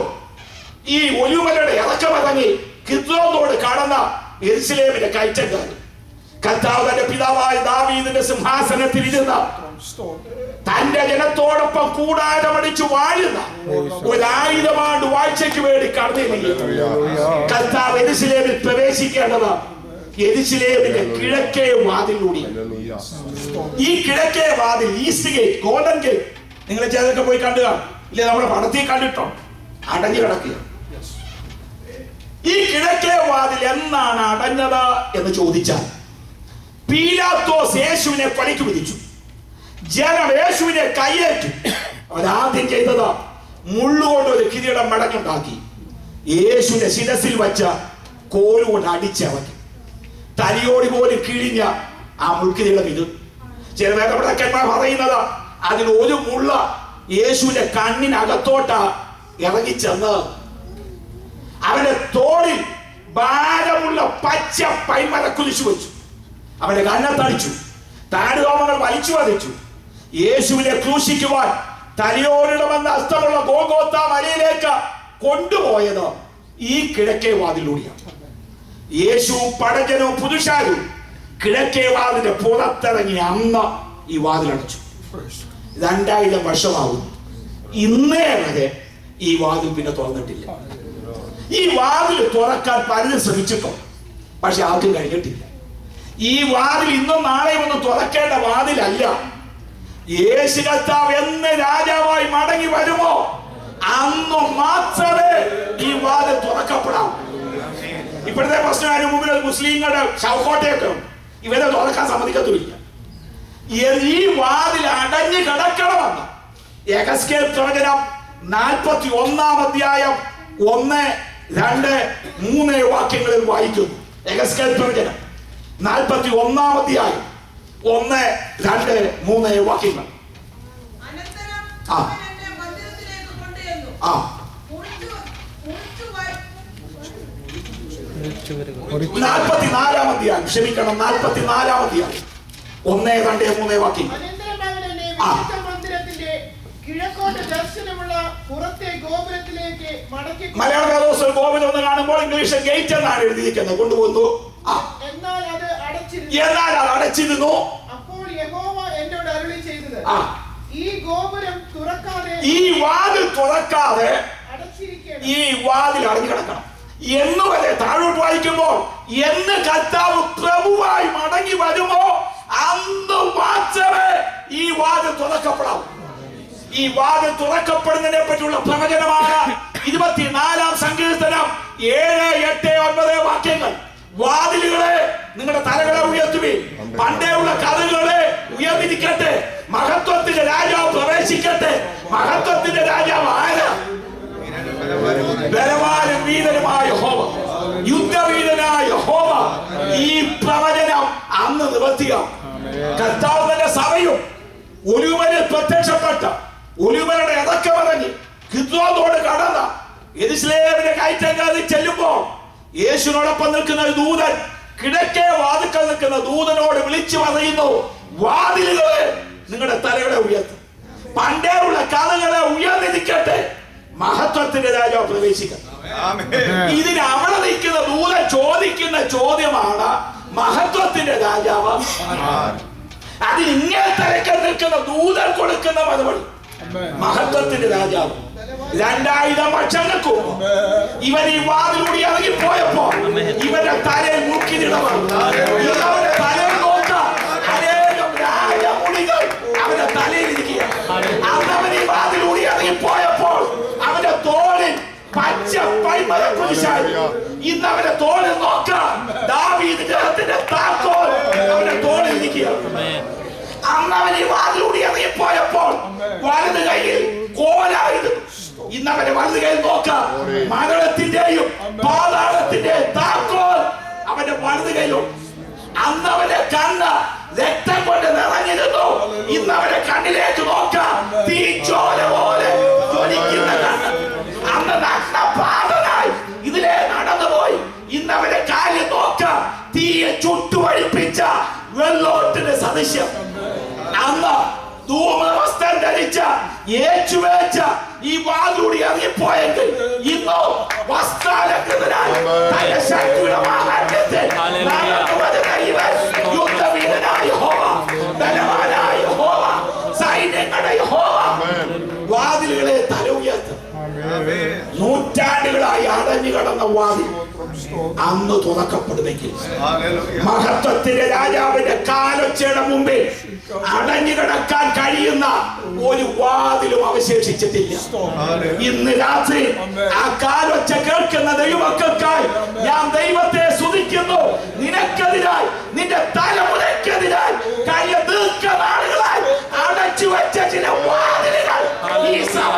ഈ ഒലിവുമലയുടെ ഇറക്കമതങ്ങി കിദ്രോനോട് കടന്ന യെരൂശലേമിന്റെ കയറ്റക്കാർ കർത്താവ് തന്റെ പിതാവായ ദാവീദിന്റെ സിംഹാസനത്തിൽ ഇരുന്ന തന്റെ ജനത്തോടൊപ്പം കൂടാരമടിച്ചു വാഴുന്ന ഒരായുധമാണ്ട് വാഴ്ചയ്ക്ക് വേണ്ടി കടന്നില്ല. കർത്താവ് യെരൂശലേമിൽ പ്രവേശിക്കേണ്ടത് യെരൂശലേമിന്റെ കിഴക്കേ വാതിലൂടെ. ഈ കിഴക്കേ വാതിൽ, ഈസ്റ്റ് ഗേറ്റ്, ഗോൾഡൻ ഗേറ്റ്, നിങ്ങൾ ചിലതൊക്കെ പോയി കണ്ടു കാണും, ഇല്ലേ? നമ്മുടെ പണത്തിൽ കണ്ടിട്ടോ, അടഞ്ഞു കിടക്കുക. ഈ കിഴക്കേ വാതിൽ എന്നാണ് അടഞ്ഞത് എന്ന് ചോദിച്ചാൽ, പീലാത്തോസ് യേശുവിനെ കൊലയ്ക്ക് വിധിച്ചു. ജനം യേശുവിനെ കയ്യേറ്റു. അവരാദ്യം ചെയ്തത് മുള്ളുകൊണ്ട് ഒരു കിരീടം മടങ്ങുണ്ടാക്കി യേശുവിന്റെ ശിരസിൽ വച്ച കോലുകൊണ്ട് അടിച്ചവക്കി. തലയോടി പോലും കിഴിഞ്ഞ ആ മുൾക്കിരീടം ഇത്. ചില വേദപണ്ഡിതന്മാർ പറയുന്നത് അതിൽ ഒരു മുള്ള യേശുവിന്റെ കണ്ണിനകത്തോട്ടാ ഇറങ്ങിച്ചെന്ന് അവന്റെ തോളിൽ ഭാരമുള്ള പച്ച പൈമര കുരിശു വെച്ചു. അവന്റെ കണ്ണത്തടിച്ചു, താടുരോമങ്ങൾ വലിച്ചു വധിച്ചു. യേശുവിനെ ക്രൂശിക്കുവാൻ തലയോടിടമെന്ന അസ്തമുള്ള ഗോൽഗോത്ത മലയിലേക്ക് കൊണ്ടുപോയത് ഈ കിഴക്കേ വാതിലൂടെയാണ്. യേശുവും പടജനവും പുരുഷാരും കിഴക്കേ വാതിന്റെ പുറത്തിറങ്ങി അന്ന് ഈ വാതിലടച്ചു. 2000 വർഷമാകുന്നു. ഇന്നേ വരെ ഈ വാതിൽ പിന്നെ തുറന്നിട്ടില്ല. ഈ വാതിൽ തുറക്കാൻ പലരും ശ്രമിച്ചിട്ടോ, പക്ഷെ ആർക്കും കഴിഞ്ഞിട്ടില്ല. ഈ വാതിൽ ഇന്നും നാളെയും ഒന്നും തുറക്കേണ്ട വാതിലല്ല. യേശു കർത്താവ് എന്ന് രാജാവായി മടങ്ങി വരുമോ അന്ന് മാത്രമേ ഈ വാതിൽ തുറക്കപ്പെടാവൂ. ഇപ്പോഴത്തെ പ്രശ്നം അതിന് മുമ്പിൽ മുസ്ലിങ്ങളുടെ ശവക്കോട്ടയൊക്കെ ഇവരെ തുറക്കാൻ സമ്മതിക്കത്തുമില്ല. ഈ വാതിൽ അടഞ്ഞു കിടക്കണമെന്ന് യെഹെസ്കേൽ പ്രവചനം 41-ാം അധ്യായം 1, 2, 3 വാക്യങ്ങളിൽ വായിക്കുന്നു. യെഹെസ്കേൽ പ്രവചനം 41-ാം അധ്യായം 1, 2, 3 വാക്യങ്ങൾ. 44-ാം അധ്യായം, ക്ഷമിക്കണം, 44-ാം അധ്യായം 1, 2, 3 വാക്യങ്ങൾ. മലയാള വേദോസ്തം ഗോപുരം എന്ന് കാണുമ്പോൾ ഇംഗ്ലീഷ് ഗേറ്റ് എന്നാണ് എഴുതിയിരിക്കുന്നത്. കൊണ്ടുപോകുന്നു. എന്നാൽ അത് അടച്ചിരുന്നു. അപ്പോൾ യഹോവ എന്നോട് അരുളി ചെയ്തത്, ഈ വാതിൽ തുറക്കാതെ ഈ വാതിൽ അടഞ്ഞു കിടക്കണം എന്നുവരെ താഴോട്ട് വായിക്കുമ്പോൾ, എന്ന് കർത്താവ് പ്രഭുവായി മടങ്ങി വരുമോ അന്ന് മാത്രമേ ഈ വാതിൽ തുറക്കപ്പെടാവൂ. ഈ വാതിൽ തുറക്കപ്പെടുന്നതിനെ പറ്റിയുള്ള പ്രവചനമാണ് 24-ാം സങ്കീർത്തനം 7, 8, 9 വാക്യങ്ങൾ. വാതിലുകളെ നിങ്ങളുടെ തലകളെ ഉയർത്തുവീൻ, പണ്ടേയുള്ള കഥകളെ ഉയർന്നിരിക്കട്ടെ, മഹത്വത്തിന്റെ രാജാവ് പ്രവേശിക്കട്ടെ. മഹത്വത്തിന്റെ രാജാവ് ആരാ? ബലവാനും വീരനുമായ യഹോവ, യുദ്ധവീരനായ യഹോവ ഈ പ്രവചനം അന്ന് നിവർത്തിയാം. കർത്താവ് തന്റെ സഭയും ഒലിവുമലയിൽ പ്രത്യക്ഷപ്പെട്ട ഒലിവുമലയുടെ ഇറക്കമിറങ്ങി കിദ്രോനോട് കടന്ന യെരൂശലേമിന്റെ കയറ്റങ്ങാതി ചെല്ലുമ്പോൾ യേശുവിനോടൊപ്പം നിൽക്കുന്ന ഒരു ദൂതൻ കിഴക്കേ വാതിക്കൽ നിൽക്കുന്ന ദൂതനോട് വിളിച്ചു പറയുന്നു, വാതിലുകളെ നിങ്ങളുടെ തലകളെ ഉയർത്തും, പണ്ടേ ഉള്ള കഥകളെ ഉയർന്നിരിക്കട്ടെ, മഹത്വത്തിന്റെ രാജാവ് പ്രവേശിക്കണം. ഇതിന് അവിടെ നിൽക്കുന്ന ദൂതൻ ചോദിക്കുന്ന ചോദ്യമാണ് മഹത്വത്തിന്റെ രാജാവ്. അതിന് ഇങ്ങനെ തലക്കൽ നിൽക്കുന്ന ദൂതൻ കൊടുക്കുന്ന മറുപടി മഹത്വത്തിന്റെ രാജാവ്. 2000 വർഷങ്ങൾക്ക് മുമ്പ് ഇവൻ ഈ വാതിലൂടെ ഇറങ്ങി പോയപ്പോ ഇവന്റെ തലയിൽ മുക്കിനിടമാണ്. ഇവന്റെ തലയിൽ നോക്കാം അനേകം രാജമുടികൾ അവന്റെ തലയിൽ ഇരിക്കുക. അവൻ ഈ വാതിലൂടെ ഇറങ്ങി പോയപ്പോൾ അവന്റെ തോളിൽ പച്ച പൈമര കുരിശായി. ഇന്ന് അവന്റെ തോളിൽ നോക്കാം ദാവീദ് ഗൃഹത്തിന്റെ താക്കോൽ അവന്റെ തോളിൽ ഇരിക്കുക. അന്ന് അവൻ ഈ വാതിലൂടെ ഇറങ്ങി പോയപ്പോൾ വലത് കൈയിൽ കോലായിരുന്നു. ഇന്ന് അവന്റെ വലത് കൈയിൽ നോക്കാം മരണത്തിന്റെയും പാതാളത്തിന്റെയും താക്കോൽ അവന്റെ വലത് കൈയിലുണ്ട്. അന്ന് അവന്റെ കണ്ണ് രക്തം കൊണ്ട് നിറഞ്ഞിരുന്നു. ഇന്ന് അവന്റെ കണ്ണിലേക്ക് നോക്കാം തീച്ചോല പോലെ ജ്വലിക്കുന്ന കണ്ണ്. അന്ന് നഗ്നപാതനായി ഇതിലെ നടന്നുപോയി. ഇന്ന് അവന്റെ കാലിൽ നോക്കാം തീയെ ചുട്ടുവഴിപ്പിച്ച വെള്ളോട്ടിന്റെ സദൃശ്യം. അന്ന് ധൂമവസ്ത്രം ധരിച്ച ഏച്ചുവേച്ച ഈ വാതിലൂടെ ഇറങ്ങിപ്പോയെങ്കിൽ ഇന്നോ വസ്ത്രാലങ്കൃതനായി തന്റെ ശക്തിയുടെ മാഹാത്മ്യത്തെ യുദ്ധവീരനായ യഹോവ, ബലവാനായ യഹോവ, സൈന്യങ്ങളുടെ യഹോവ വാതിലുകളെ തല ഉയർത്തും. നൂറ്റാണ്ടുകളായി അടഞ്ഞു കിടന്ന വാതിൽ അന്ന് തുറക്കപ്പെടുമെങ്കിൽ മഹത്വത്തിന്റെ രാജാവിന്റെ കാലൊച്ചയുടെ മുമ്പിൽ അടഞ്ഞു കിടക്കാൻ കഴിയുന്ന ഒരു വാതിലും അവശേഷിച്ചിട്ടില്ല. ഇന്ന് രാത്രി ആ കാലൊച്ച കേൾക്കുന്ന ദൈവമക്കൾക്കായി ഞാൻ ദൈവത്തെ സ്തുതിക്കുന്നു. നിനക്കെതിരായി നിന്റെ തലമുറയ്ക്കെതിരായി കഴിഞ്ഞ ദീർഘനാളുകളായി അടച്ചു വെച്ച ചില വാതിലുകൾ ഈ സഭ